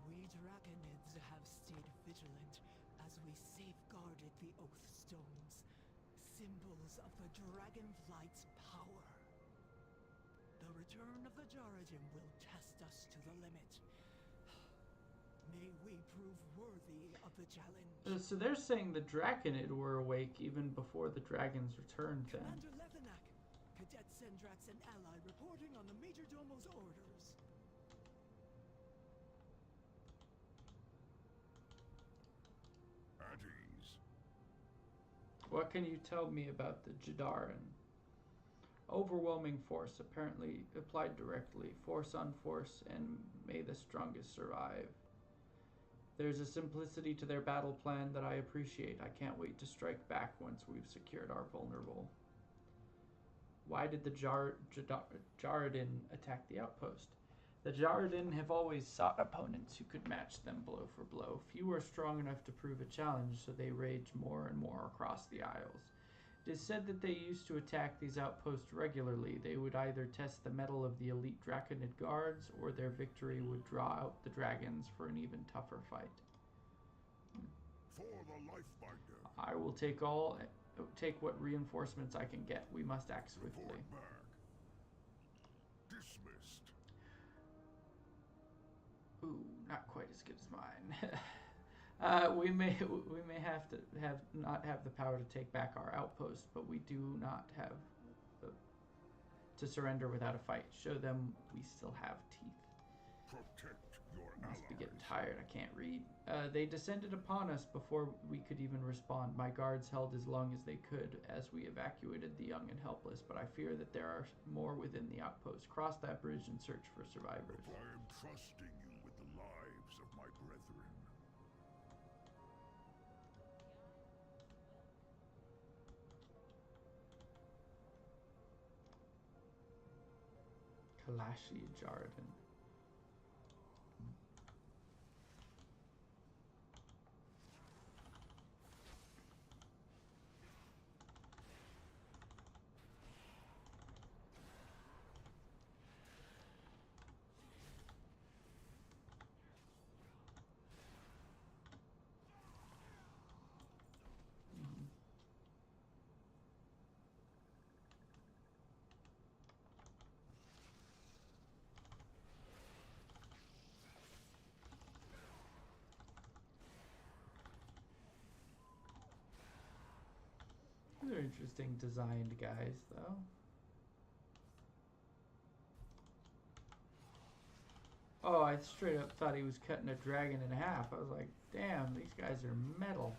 We Draconids have stayed vigilant as we safeguarded the Oath Stones, symbols of the Dragonflight's power. The return of the Jaradim will test us to the limit. May we prove worthy of the challenge. So they're saying the Draconid were awake even before the dragons returned then. Commander Lethenak, Cadet Sendrax and ally reporting on the Majordomo's orders. At ease. What can you tell me about the Jadaran? Overwhelming force, apparently applied directly. Force on force, and may the strongest survive. There's a simplicity to their battle plan that I appreciate. I can't wait to strike back once we've secured our vulnerable. Why did the Jaredin attack the outpost? The Jaredin have always sought opponents who could match them blow for blow. Few are strong enough to prove a challenge, so they rage more and more across the Isles. It is said that they used to attack these outposts regularly. They would either test the mettle of the elite Draconid guards, or their victory would draw out the dragons for an even tougher fight. For the Lifebinder. I will take what reinforcements I can get. We must act swiftly. Report back. Dismissed. Ooh, not quite as good as mine. We may have to not have the power to take back our outpost, but we do not have to surrender without a fight. Show them we still have teeth. Protect your Must be allies. getting tired. I can't read. They descended upon us before we could even respond. My guards held as long as they could as we evacuated the young and helpless, but I fear that there are more within the outpost. Cross that bridge and search for survivors. I am trusting you with the lives of my brethren. Kalashi Jaredin. They're interesting designed guys, though. Oh, I straight up thought he was cutting a dragon in half. I was like, damn, these guys are metal.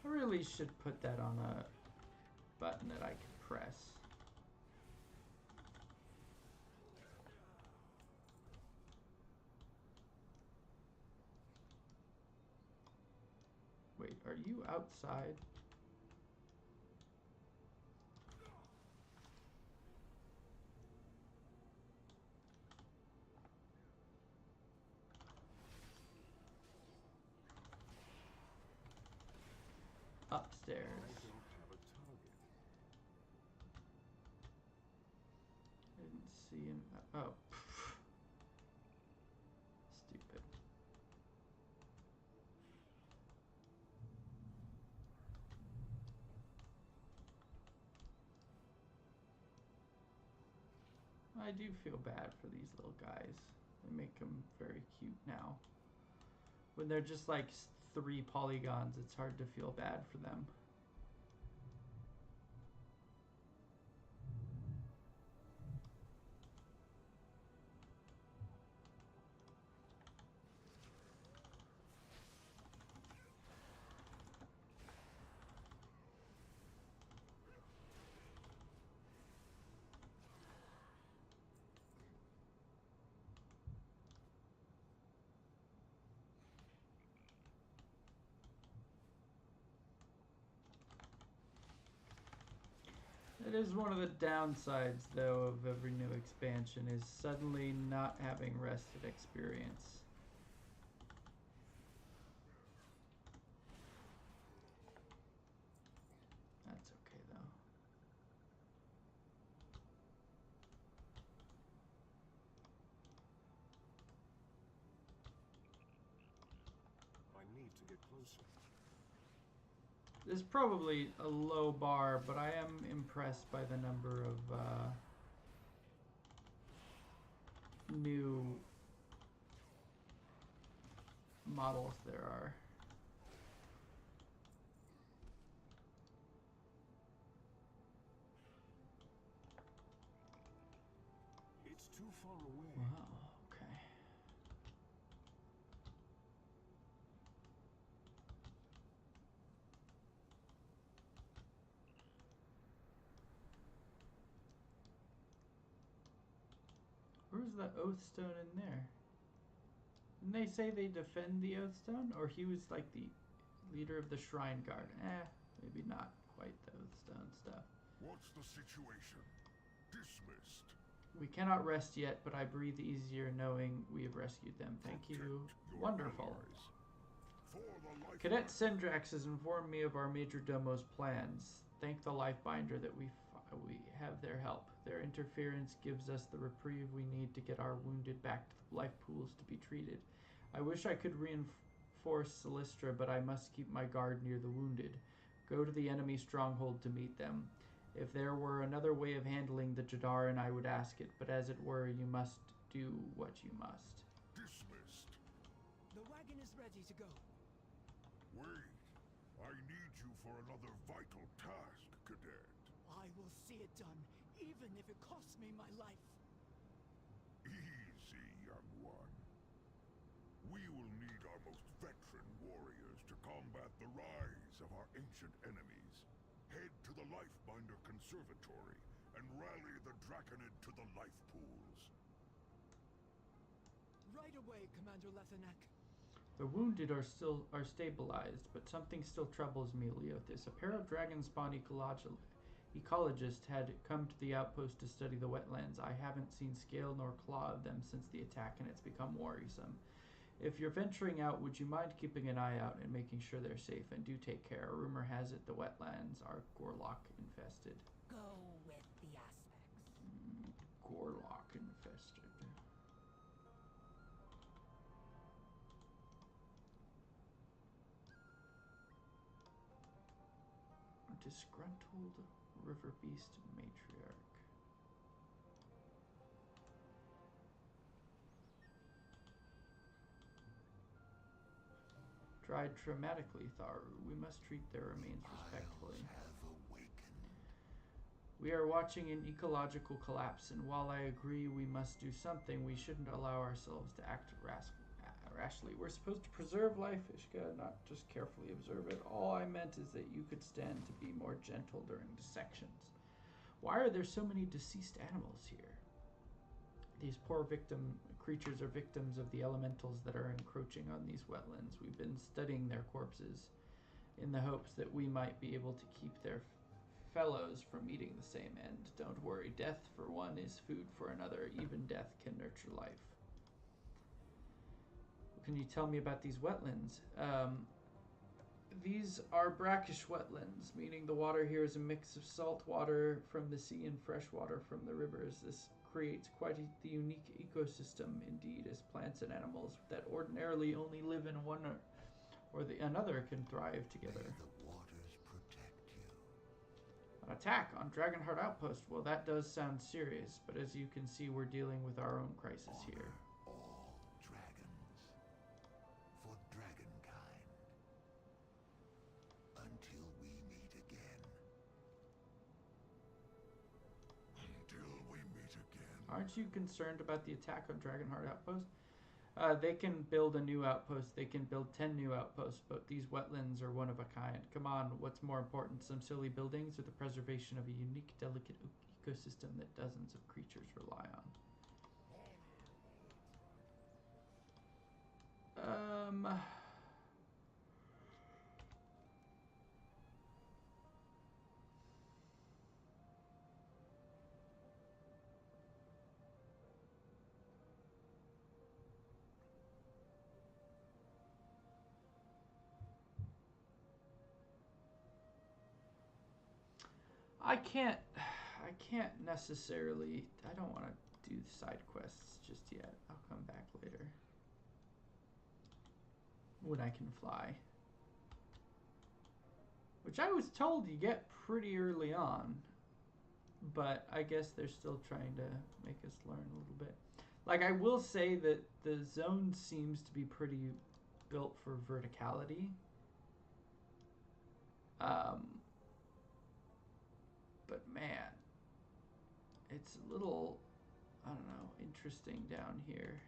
I really should put that on a button that I can press. Wait, are you outside? Upstairs. I don't have a target. I didn't see him. Oh. Stupid. I do feel bad for these little guys. They make them very cute now. When they're just like 3 polygons, it's hard to feel bad for them. It is one of the downsides, though, of every new expansion is suddenly not having rested experience. That's okay, though. I need to get closer. This is probably a low bar, but I am impressed by the number of new models there are. It's too far away. Wow, okay. Where's the Oathstone in there? Didn't they say they defend the Oathstone? Or he was like the leader of the Shrine Guard? Maybe not quite the Oathstone stuff. What's the situation? Dismissed. We cannot rest yet, but I breathe easier knowing we have rescued them. Thank you. Wonderful. Cadet Sendrax has informed me of our Major Domo's plans. Thank the Lifebinder that we have their help. Their interference gives us the reprieve we need to get our wounded back to the life pools to be treated. I wish I could reinforce Silistra, but I must keep my guard near the wounded. Go to the enemy stronghold to meet them. If there were another way of handling the Jadaran, I would ask it, but as it were, you must do what you must. Dismissed. The wagon is ready to go. Wait. I need you for another vital task, Cadet. I will see it done, even if it costs me my life. Easy, young one. We will need our most veteran warriors to combat the rise of our ancient enemies. Head to the Lifebinder Conservatory and rally the Draconid to the life pools. Right away, Commander Lethanak. The wounded are stabilized, but something still troubles me, Leothis. A pair of dragon spawn ecologists had come to the outpost to study the wetlands. I haven't seen scale nor claw of them since the attack, and it's become worrisome. If you're venturing out, would you mind keeping an eye out and making sure they're safe? And do take care. Rumor has it the wetlands are Gorlock infested. Go with the aspects. Gorlock infested. A disgruntled river beast matriarch. Tried traumatically, Tharu. We must treat their remains respectfully. We are watching an ecological collapse, and while I agree we must do something, we shouldn't allow ourselves to act rashly. We're supposed to preserve life, Ishka, not just carefully observe it. All I meant is that you could stand to be more gentle during dissections. Why are there so many deceased animals here? These poor creatures are victims of the elementals that are encroaching on these wetlands. We've been studying their corpses in the hopes that we might be able to keep their fellows from meeting the same end. Don't worry, death for one is food for another. Even death can nurture life. What can you tell me about these wetlands? These are brackish wetlands, meaning the water here is a mix of salt water from the sea and fresh water from the rivers. This creates quite the unique ecosystem indeed, as plants and animals that ordinarily only live in one or another can thrive together. May the waters protect you. An attack on Dragonheart Outpost. Well, that does sound serious, but as you can see, we're dealing with our own crisis here. All dragons. For dragonkind. Until we meet again. Until we meet again. Aren't you concerned about the attack on Dragonheart Outpost? They can build a new outpost. They can build 10 new outposts, but these wetlands are one of a kind. Come on, what's more important, some silly buildings or the preservation of a unique, delicate ecosystem that dozens of creatures rely on? I can't necessarily. I don't want to do side quests just yet. I'll come back later when I can fly, which I was told you get pretty early on, but I guess they're still trying to make us learn a little bit. Like, I will say that the zone seems to be pretty built for verticality. But man, it's a little, I don't know, interesting down here.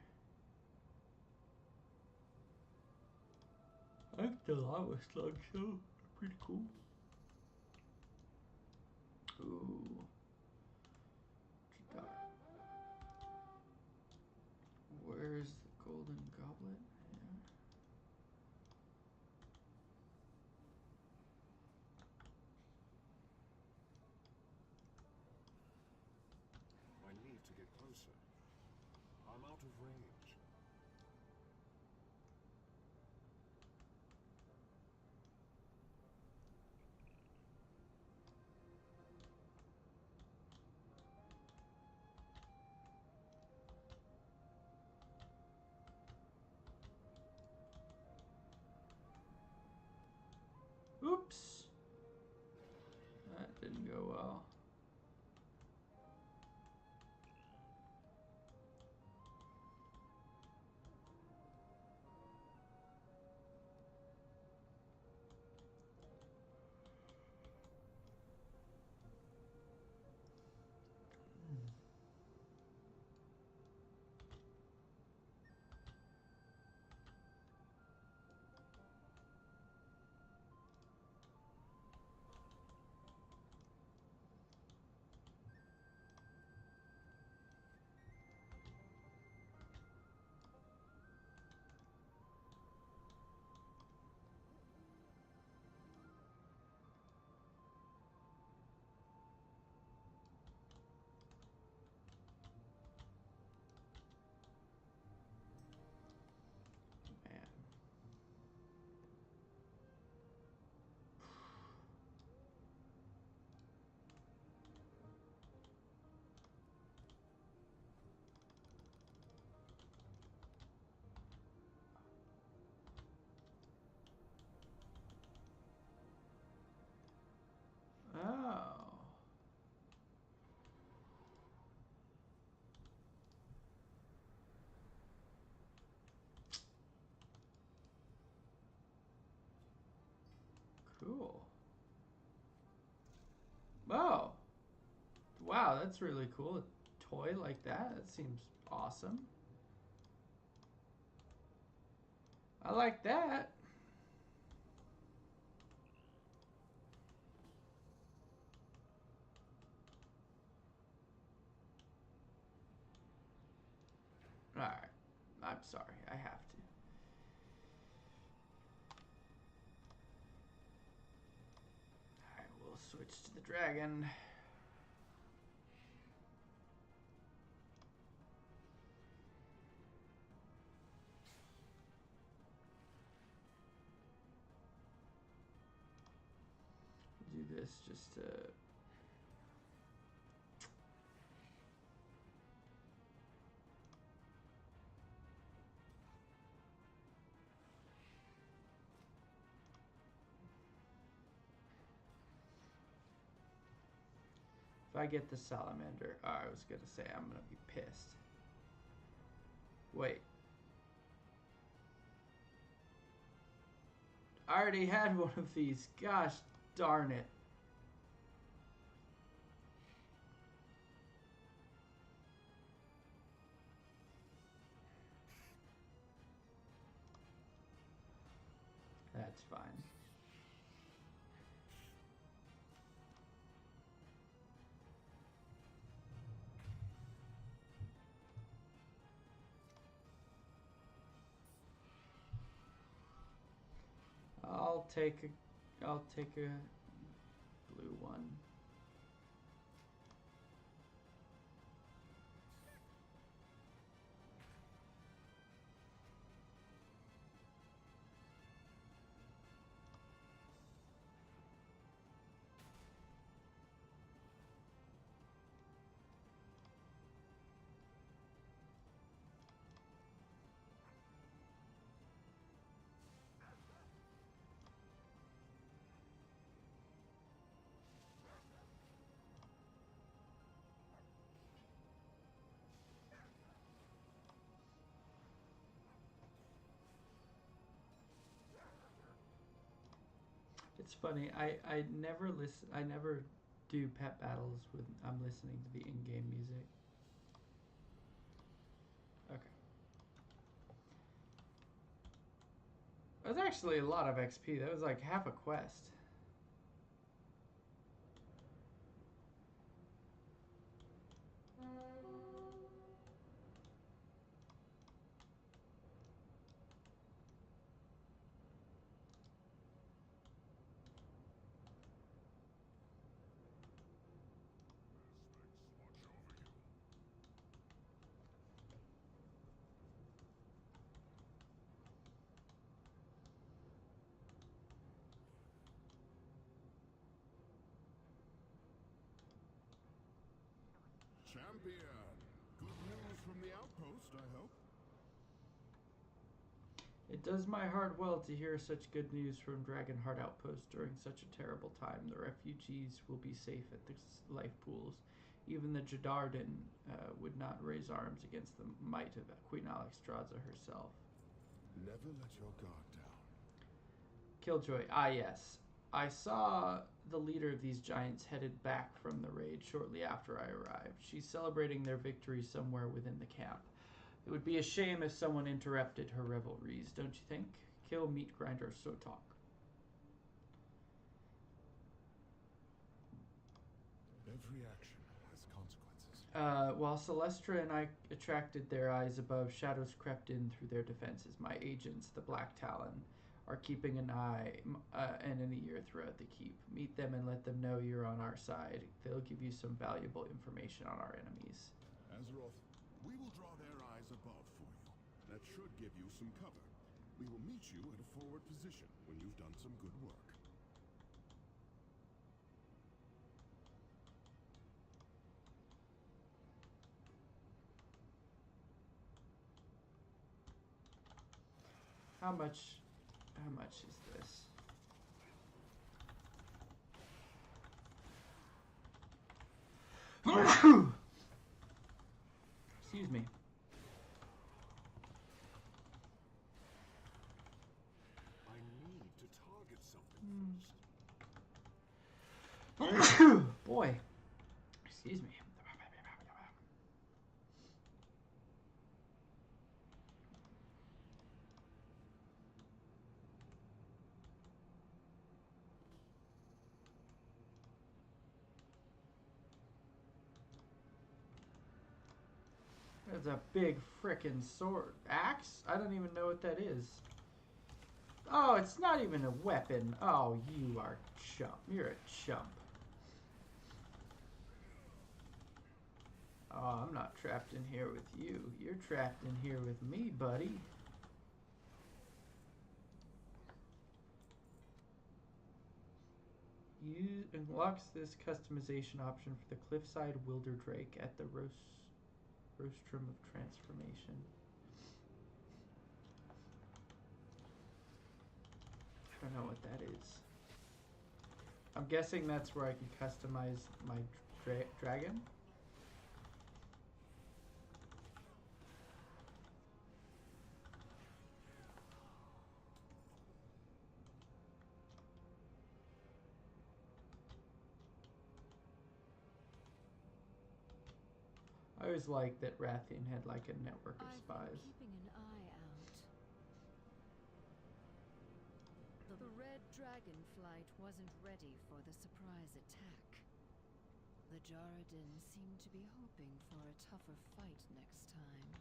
I like the lava slug show. Pretty cool. Ooh. What you got? Where's the golden goblet? Yeah. I need to get closer. I'm out of range. Oops. That didn't go well. Oh. Cool. Oh. Wow, that's really cool. A toy like that? That seems awesome. I like that. Alright. I'm sorry. I have to. Alright, we'll switch to the dragon. Do this just to... If I get the salamander, oh, I was gonna say I'm gonna be pissed. Wait. I already had one of these. Gosh darn it. That's fine. I'll take a blue one. It's funny. I never listen. I never do pet battles when I'm listening to the in-game music. Okay. That was actually a lot of XP. That was like half a quest. Champion! Good news from the outpost, I hope. It does my heart well to hear such good news from Dragonheart Outpost during such a terrible time. The refugees will be safe at the life pools. Even the Jadardan would not raise arms against the might of Queen Alexstrasza herself. Never let your guard down. Killjoy, ah yes. I saw the leader of these giants headed back from the raid shortly after I arrived. She's celebrating their victory somewhere within the camp. It would be a shame if someone interrupted her revelries, don't you think? Kill meat grinder Sotok. Every action has consequences. While Celestra and I attracted their eyes above, shadows crept in through their defenses. My agents, the Black Talon, are keeping an eye and an ear throughout the keep. Meet them and let them know you're on our side. They'll give you some valuable information on our enemies. Azeroth, we will draw their eyes above for you. That should give you some cover. We will meet you at a forward position when you've done some good work. How much is this? Excuse me. I need to target something first. Boy. Excuse me. That's a big frickin' sword. Axe? I don't even know what that is. Oh, it's not even a weapon. Oh, you are chump. You're a chump. Oh, I'm not trapped in here with you. You're trapped in here with me, buddy. Unlocks this customization option for the Cliffside Wilder Drake at the Rostrum of Transformation. I don't know what that is. I'm guessing that's where I can customize my dragon. I always liked that Rathian had like a network of spies. Keeping an eye out. The red Dragonflight wasn't ready for the surprise attack. The Jaradin seemed to be hoping for a tougher fight next time.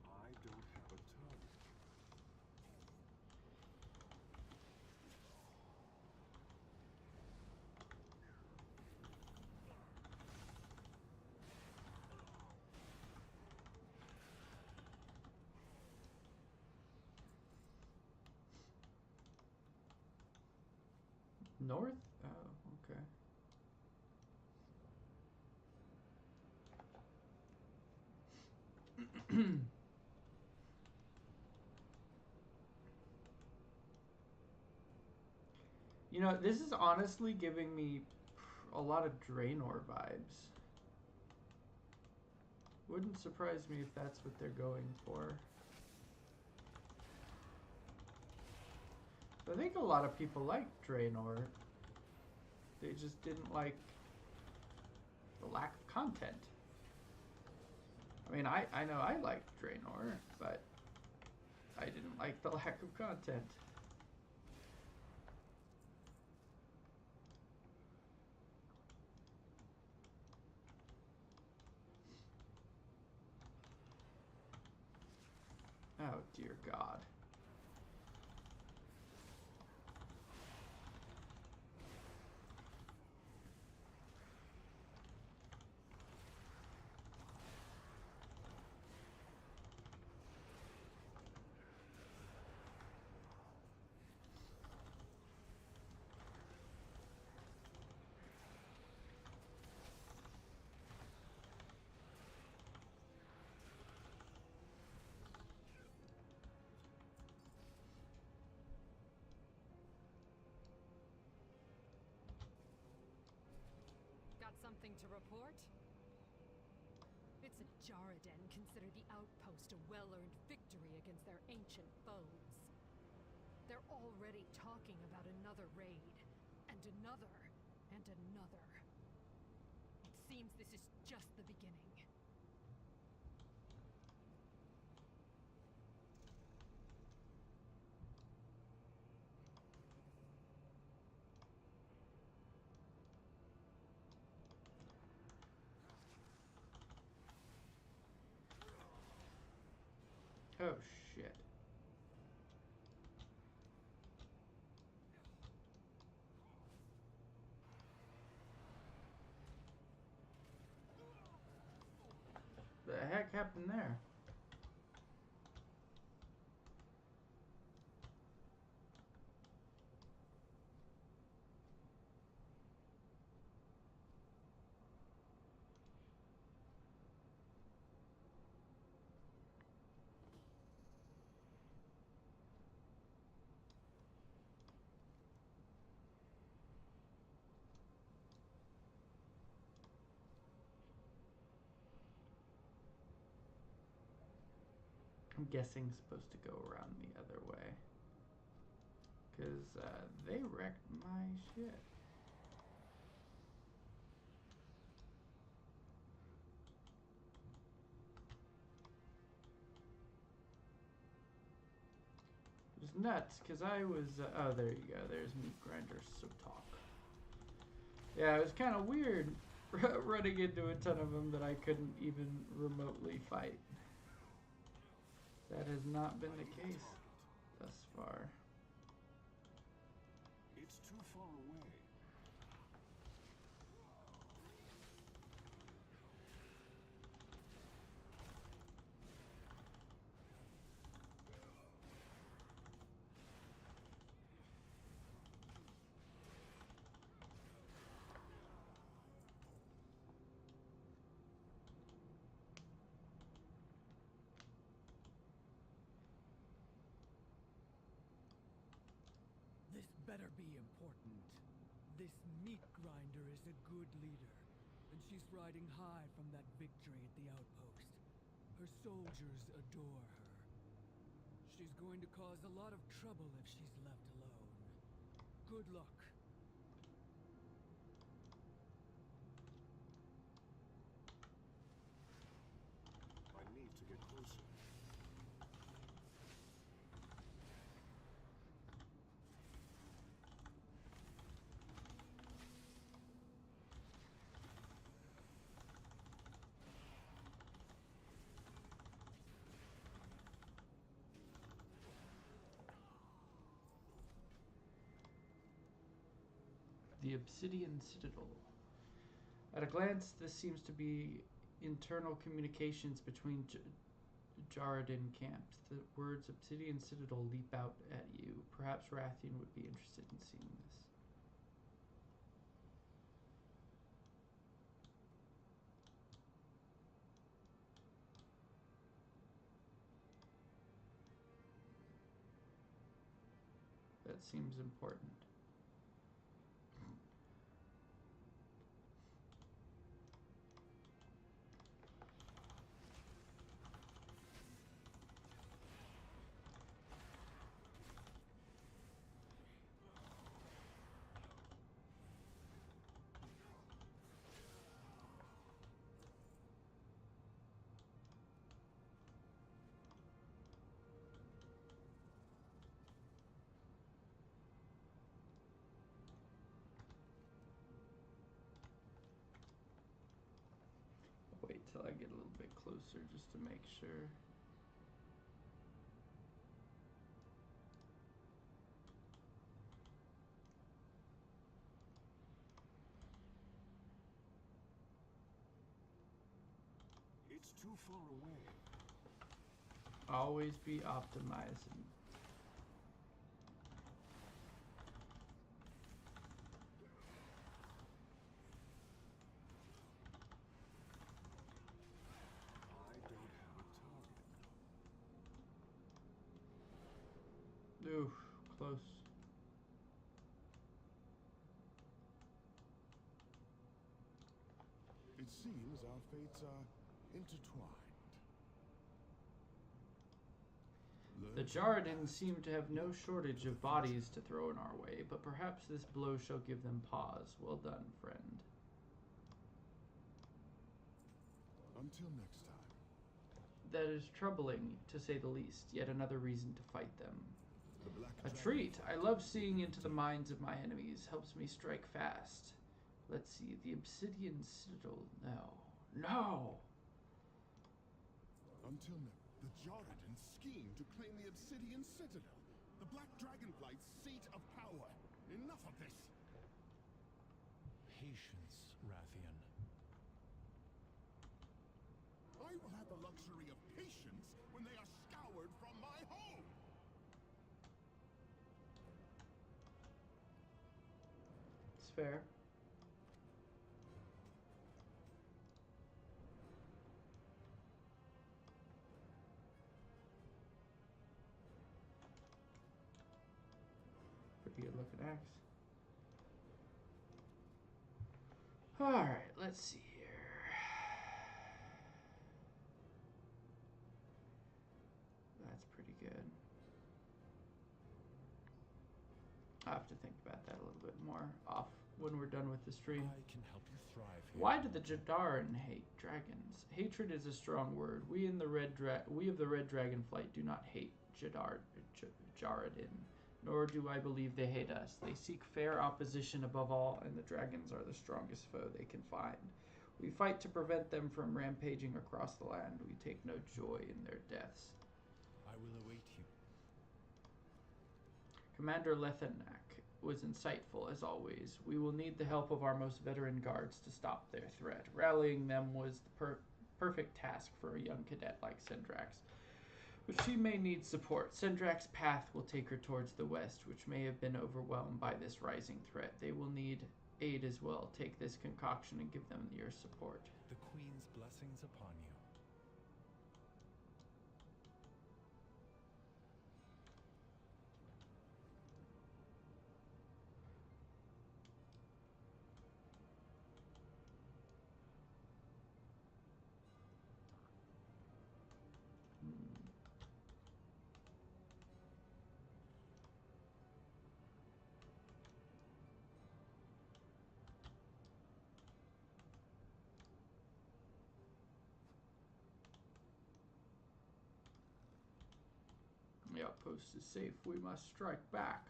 I don't have a target. North? Oh, okay. You know, this is honestly giving me a lot of Draenor vibes. Wouldn't surprise me if that's what they're going for. I think a lot of people like Draenor. They just didn't like the lack of content. I mean, I know I liked Draenor, but I didn't like the lack of content. Oh, dear God. Something to report? It's a Jarraden consider the outpost a well-earned victory against their ancient foes. They're already talking about another raid, and another, and another. It seems this is just the beginning. Oh, shit. The heck happened there? I'm guessing supposed to go around the other way. Because they wrecked my shit. It was nuts, because I was... oh, there you go. There's Meat Grinder Sotok. Yeah, it was kind of weird running into a ton of them that I couldn't even remotely fight. That has not been the case thus far. It's too far away. This better be important. This meat grinder is a good leader, and she's riding high from that victory at the outpost. Her soldiers adore her. She's going to cause a lot of trouble if she's left alone. Good luck. I need to get closer. The Obsidian Citadel. At a glance, this seems to be internal communications between Jarraden camps. The words Obsidian Citadel leap out at you. Perhaps Rathian would be interested in seeing this. That seems important. till I get a little bit closer just to make sure. It's too far away. Always be optimizing. Ooh, close. It seems our fates are intertwined. The Jaredins seem to have no shortage of bodies to throw in our way, but perhaps this blow shall give them pause. Well done, friend. Until next time. That is troubling, to say the least. Yet another reason to fight them. A treat. I love seeing into the minds of my enemies. Helps me strike fast. Let's see. The Obsidian Citadel. No. No! Until now, the Jaredins scheme to claim the Obsidian Citadel, the Black Dragonflight's seat of power. Enough of this! Patience, Rathian. I will have the luxury of patience when they are scoured from my home! It's fair. Pretty good looking axe. Alright, let's see here. That's pretty good. I'll have to think about that a little bit more off when we're done with the stream. I can help you thrive here. Why do the Jadaran hate dragons? Hatred is a strong word. We of the Red Dragonflight do not hate Jaredin, nor do I believe they hate us. They seek fair opposition above all, and the dragons are the strongest foe they can find. We fight to prevent them from rampaging across the land. We take no joy in their deaths. I will await you. Commander Lethanak was insightful as always. We will need the help of our most veteran guards to stop their threat. Rallying them was the perfect task for a young cadet like Sendrax. But she may need support. Sendrax's path will take her towards the west, which may have been overwhelmed by this rising threat. They will need aid as well. Take this concoction and give them your support. The Queen's blessings upon you. The outpost is safe. We must strike back.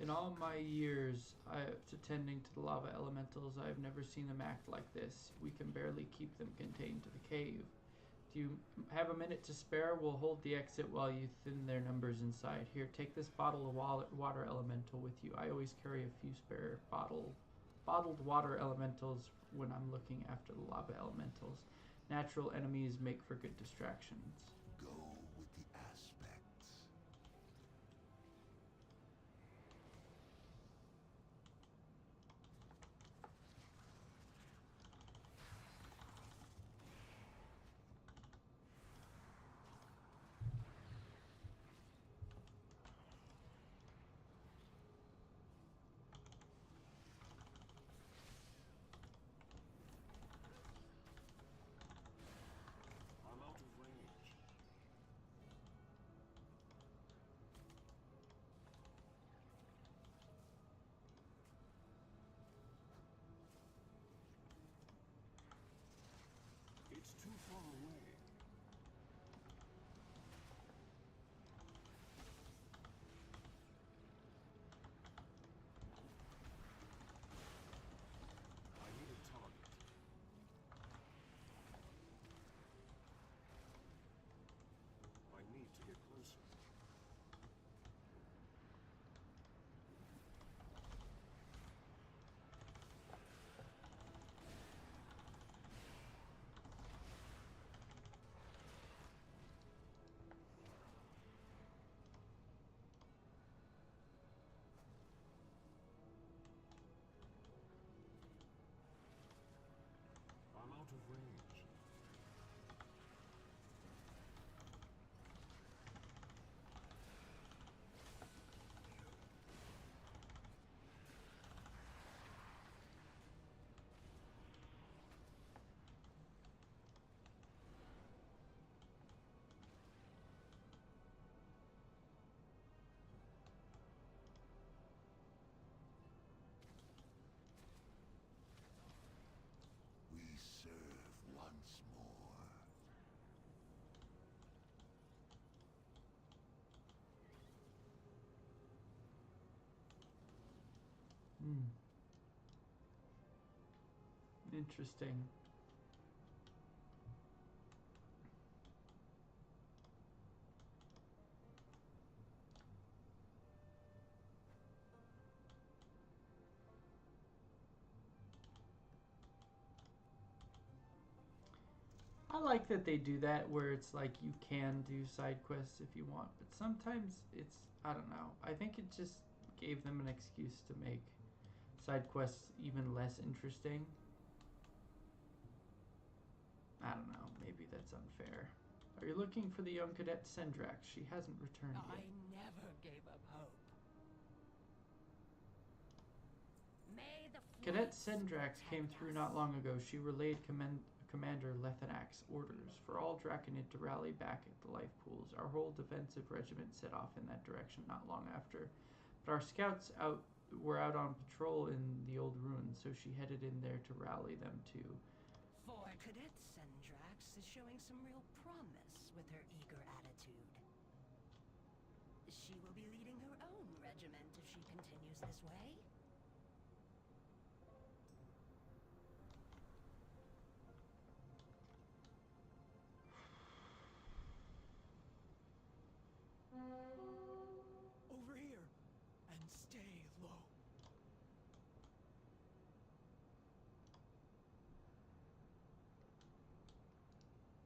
In all my years tending to the lava elementals, I have never seen them act like this. We can barely keep them contained to the cave. Do you have a minute to spare? We'll hold the exit while you thin their numbers inside. Here, take this bottle of water elemental with you. I always carry a few spare bottled water elementals when I'm looking after the lava elementals. Natural enemies make for good distractions. Go with the aspects. I'm out of range. far away? I need a target. I need to get closer. I'm out of range. We serve once more. Interesting. I like that they do that where it's like you can do side quests if you want, but sometimes it's, I don't know. I think it just gave them an excuse to make side quests even less interesting. I don't know. Maybe that's unfair. Are you looking for the young cadet Sendrax? She hasn't returned I yet. never gave up hope. May the Cadet flames Sendrax came protect through us. not long ago. She relayed Commander Lethanak's orders for all Draconid to rally back at the life pools. Our whole defensive regiment set off in that direction not long after. But our scouts were out on patrol in the old ruins, so she headed in there to rally them too. For Cadet Sendrax is showing some real promise with her eager attitude. She will be leading her own regiment if she continues this way. Over here, and stay low.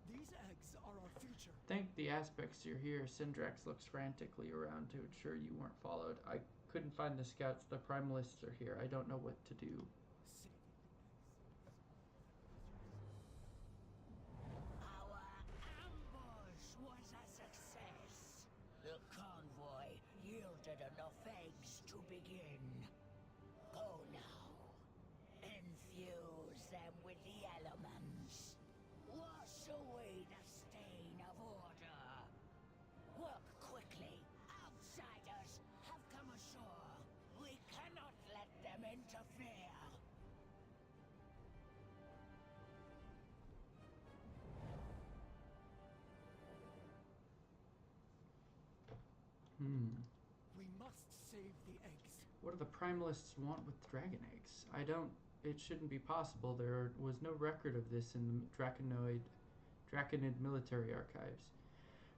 These eggs are our future. Thank the aspects you're here. Sendrax looks frantically around to ensure you weren't followed. I couldn't find the scouts. The primalists are here. I don't know what to do. Our ambush was a success. The convoy yielded enough eggs to begin. Go now. Infuse them with the elements. Wash away the stain of order. Work quickly. Outsiders have come ashore. We cannot let them interfere. We must save the eggs. What do the primalists want with dragon eggs? It shouldn't be possible. There was no record of this in the Draconid military archives.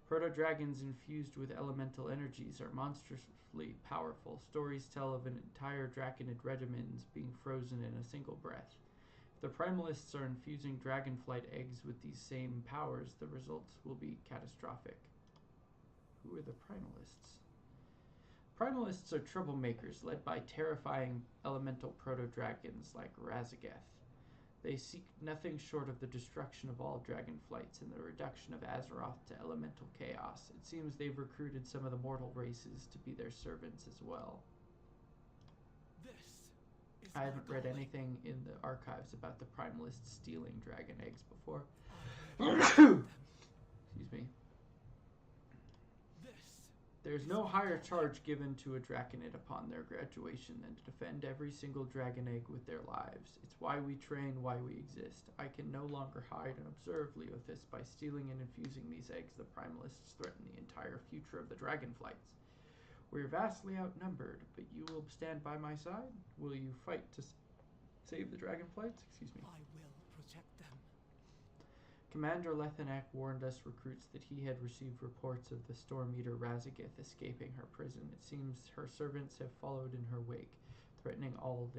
Proto-dragons infused with elemental energies are monstrously powerful. Stories tell of an entire Draconid regiments being frozen in a single breath. If the primalists are infusing Dragonflight eggs with these same powers, the results will be catastrophic. Who are the primalists? Primalists are troublemakers led by terrifying elemental proto-dragons like Razageth. They seek nothing short of the destruction of all dragonflights and the reduction of Azeroth to elemental chaos. It seems they've recruited some of the mortal races to be their servants as well. I haven't read anything in the archives about the primalists stealing dragon eggs before. Excuse me. There's no higher charge given to a Draconid upon their graduation than to defend every single dragon egg with their lives. It's why we train, why we exist. I can no longer hide and observe Leothis. By stealing and infusing these eggs, the Primalists threaten the entire future of the Dragonflights. We're vastly outnumbered, but you will stand by my side? Will you fight to save the Dragonflights? Excuse me. I will protect them. Commander Lethanak warned us recruits that he had received reports of the Storm Eater Razagith escaping her prison. It seems her servants have followed in her wake, threatening all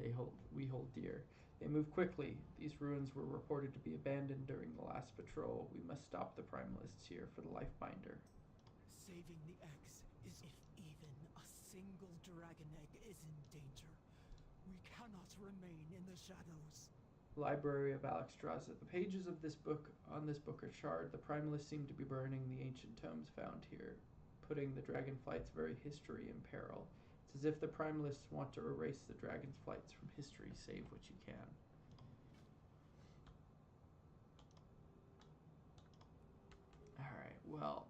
we hold dear. They move quickly. These ruins were reported to be abandoned during the last patrol. We must stop the Primalists here for the Lifebinder. Saving the eggs is if even a single dragon egg is in danger. We cannot remain in the shadows. Library of Alexstrasza. The pages of this book are charred. The Primalists seem to be burning the ancient tomes found here, putting the Dragonflight's very history in peril. It's as if the Primalists want to erase the Dragonflights from history. Save what you can. Alright, well,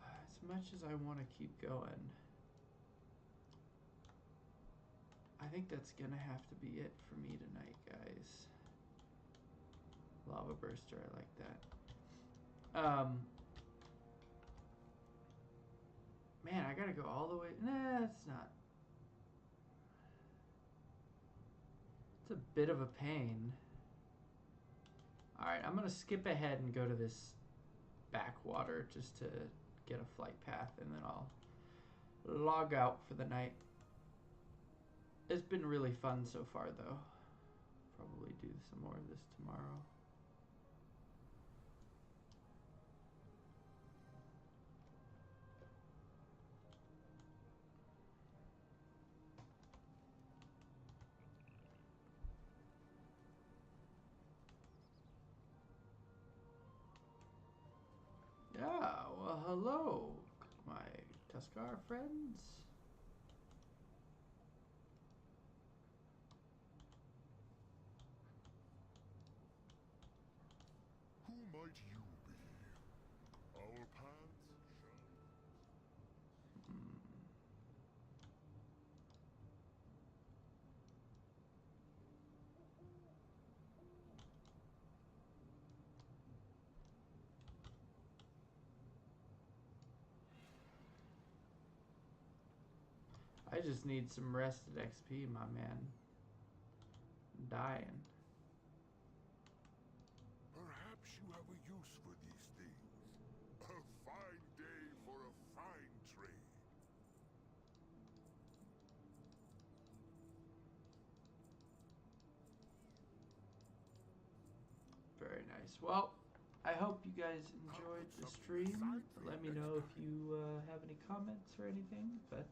as much as I want to keep going, I think that's gonna have to be it for me tonight, guys. Lava Burster, I like that. Man, I gotta go all the way. Nah, it's not. It's a bit of a pain. Alright, I'm gonna skip ahead and go to this backwater just to get a flight path, and then I'll log out for the night. It's been really fun so far, though. Probably do some more of this tomorrow. Yeah, well, hello, my Tuskar friends. Who might you be? Our paths shall... I just need some rested XP, my man. I'm dying. Perhaps you have a use for these things. A fine day for a fine trade. Very nice. Well, I hope you guys enjoyed the stream. Let me know if you have any comments or anything. But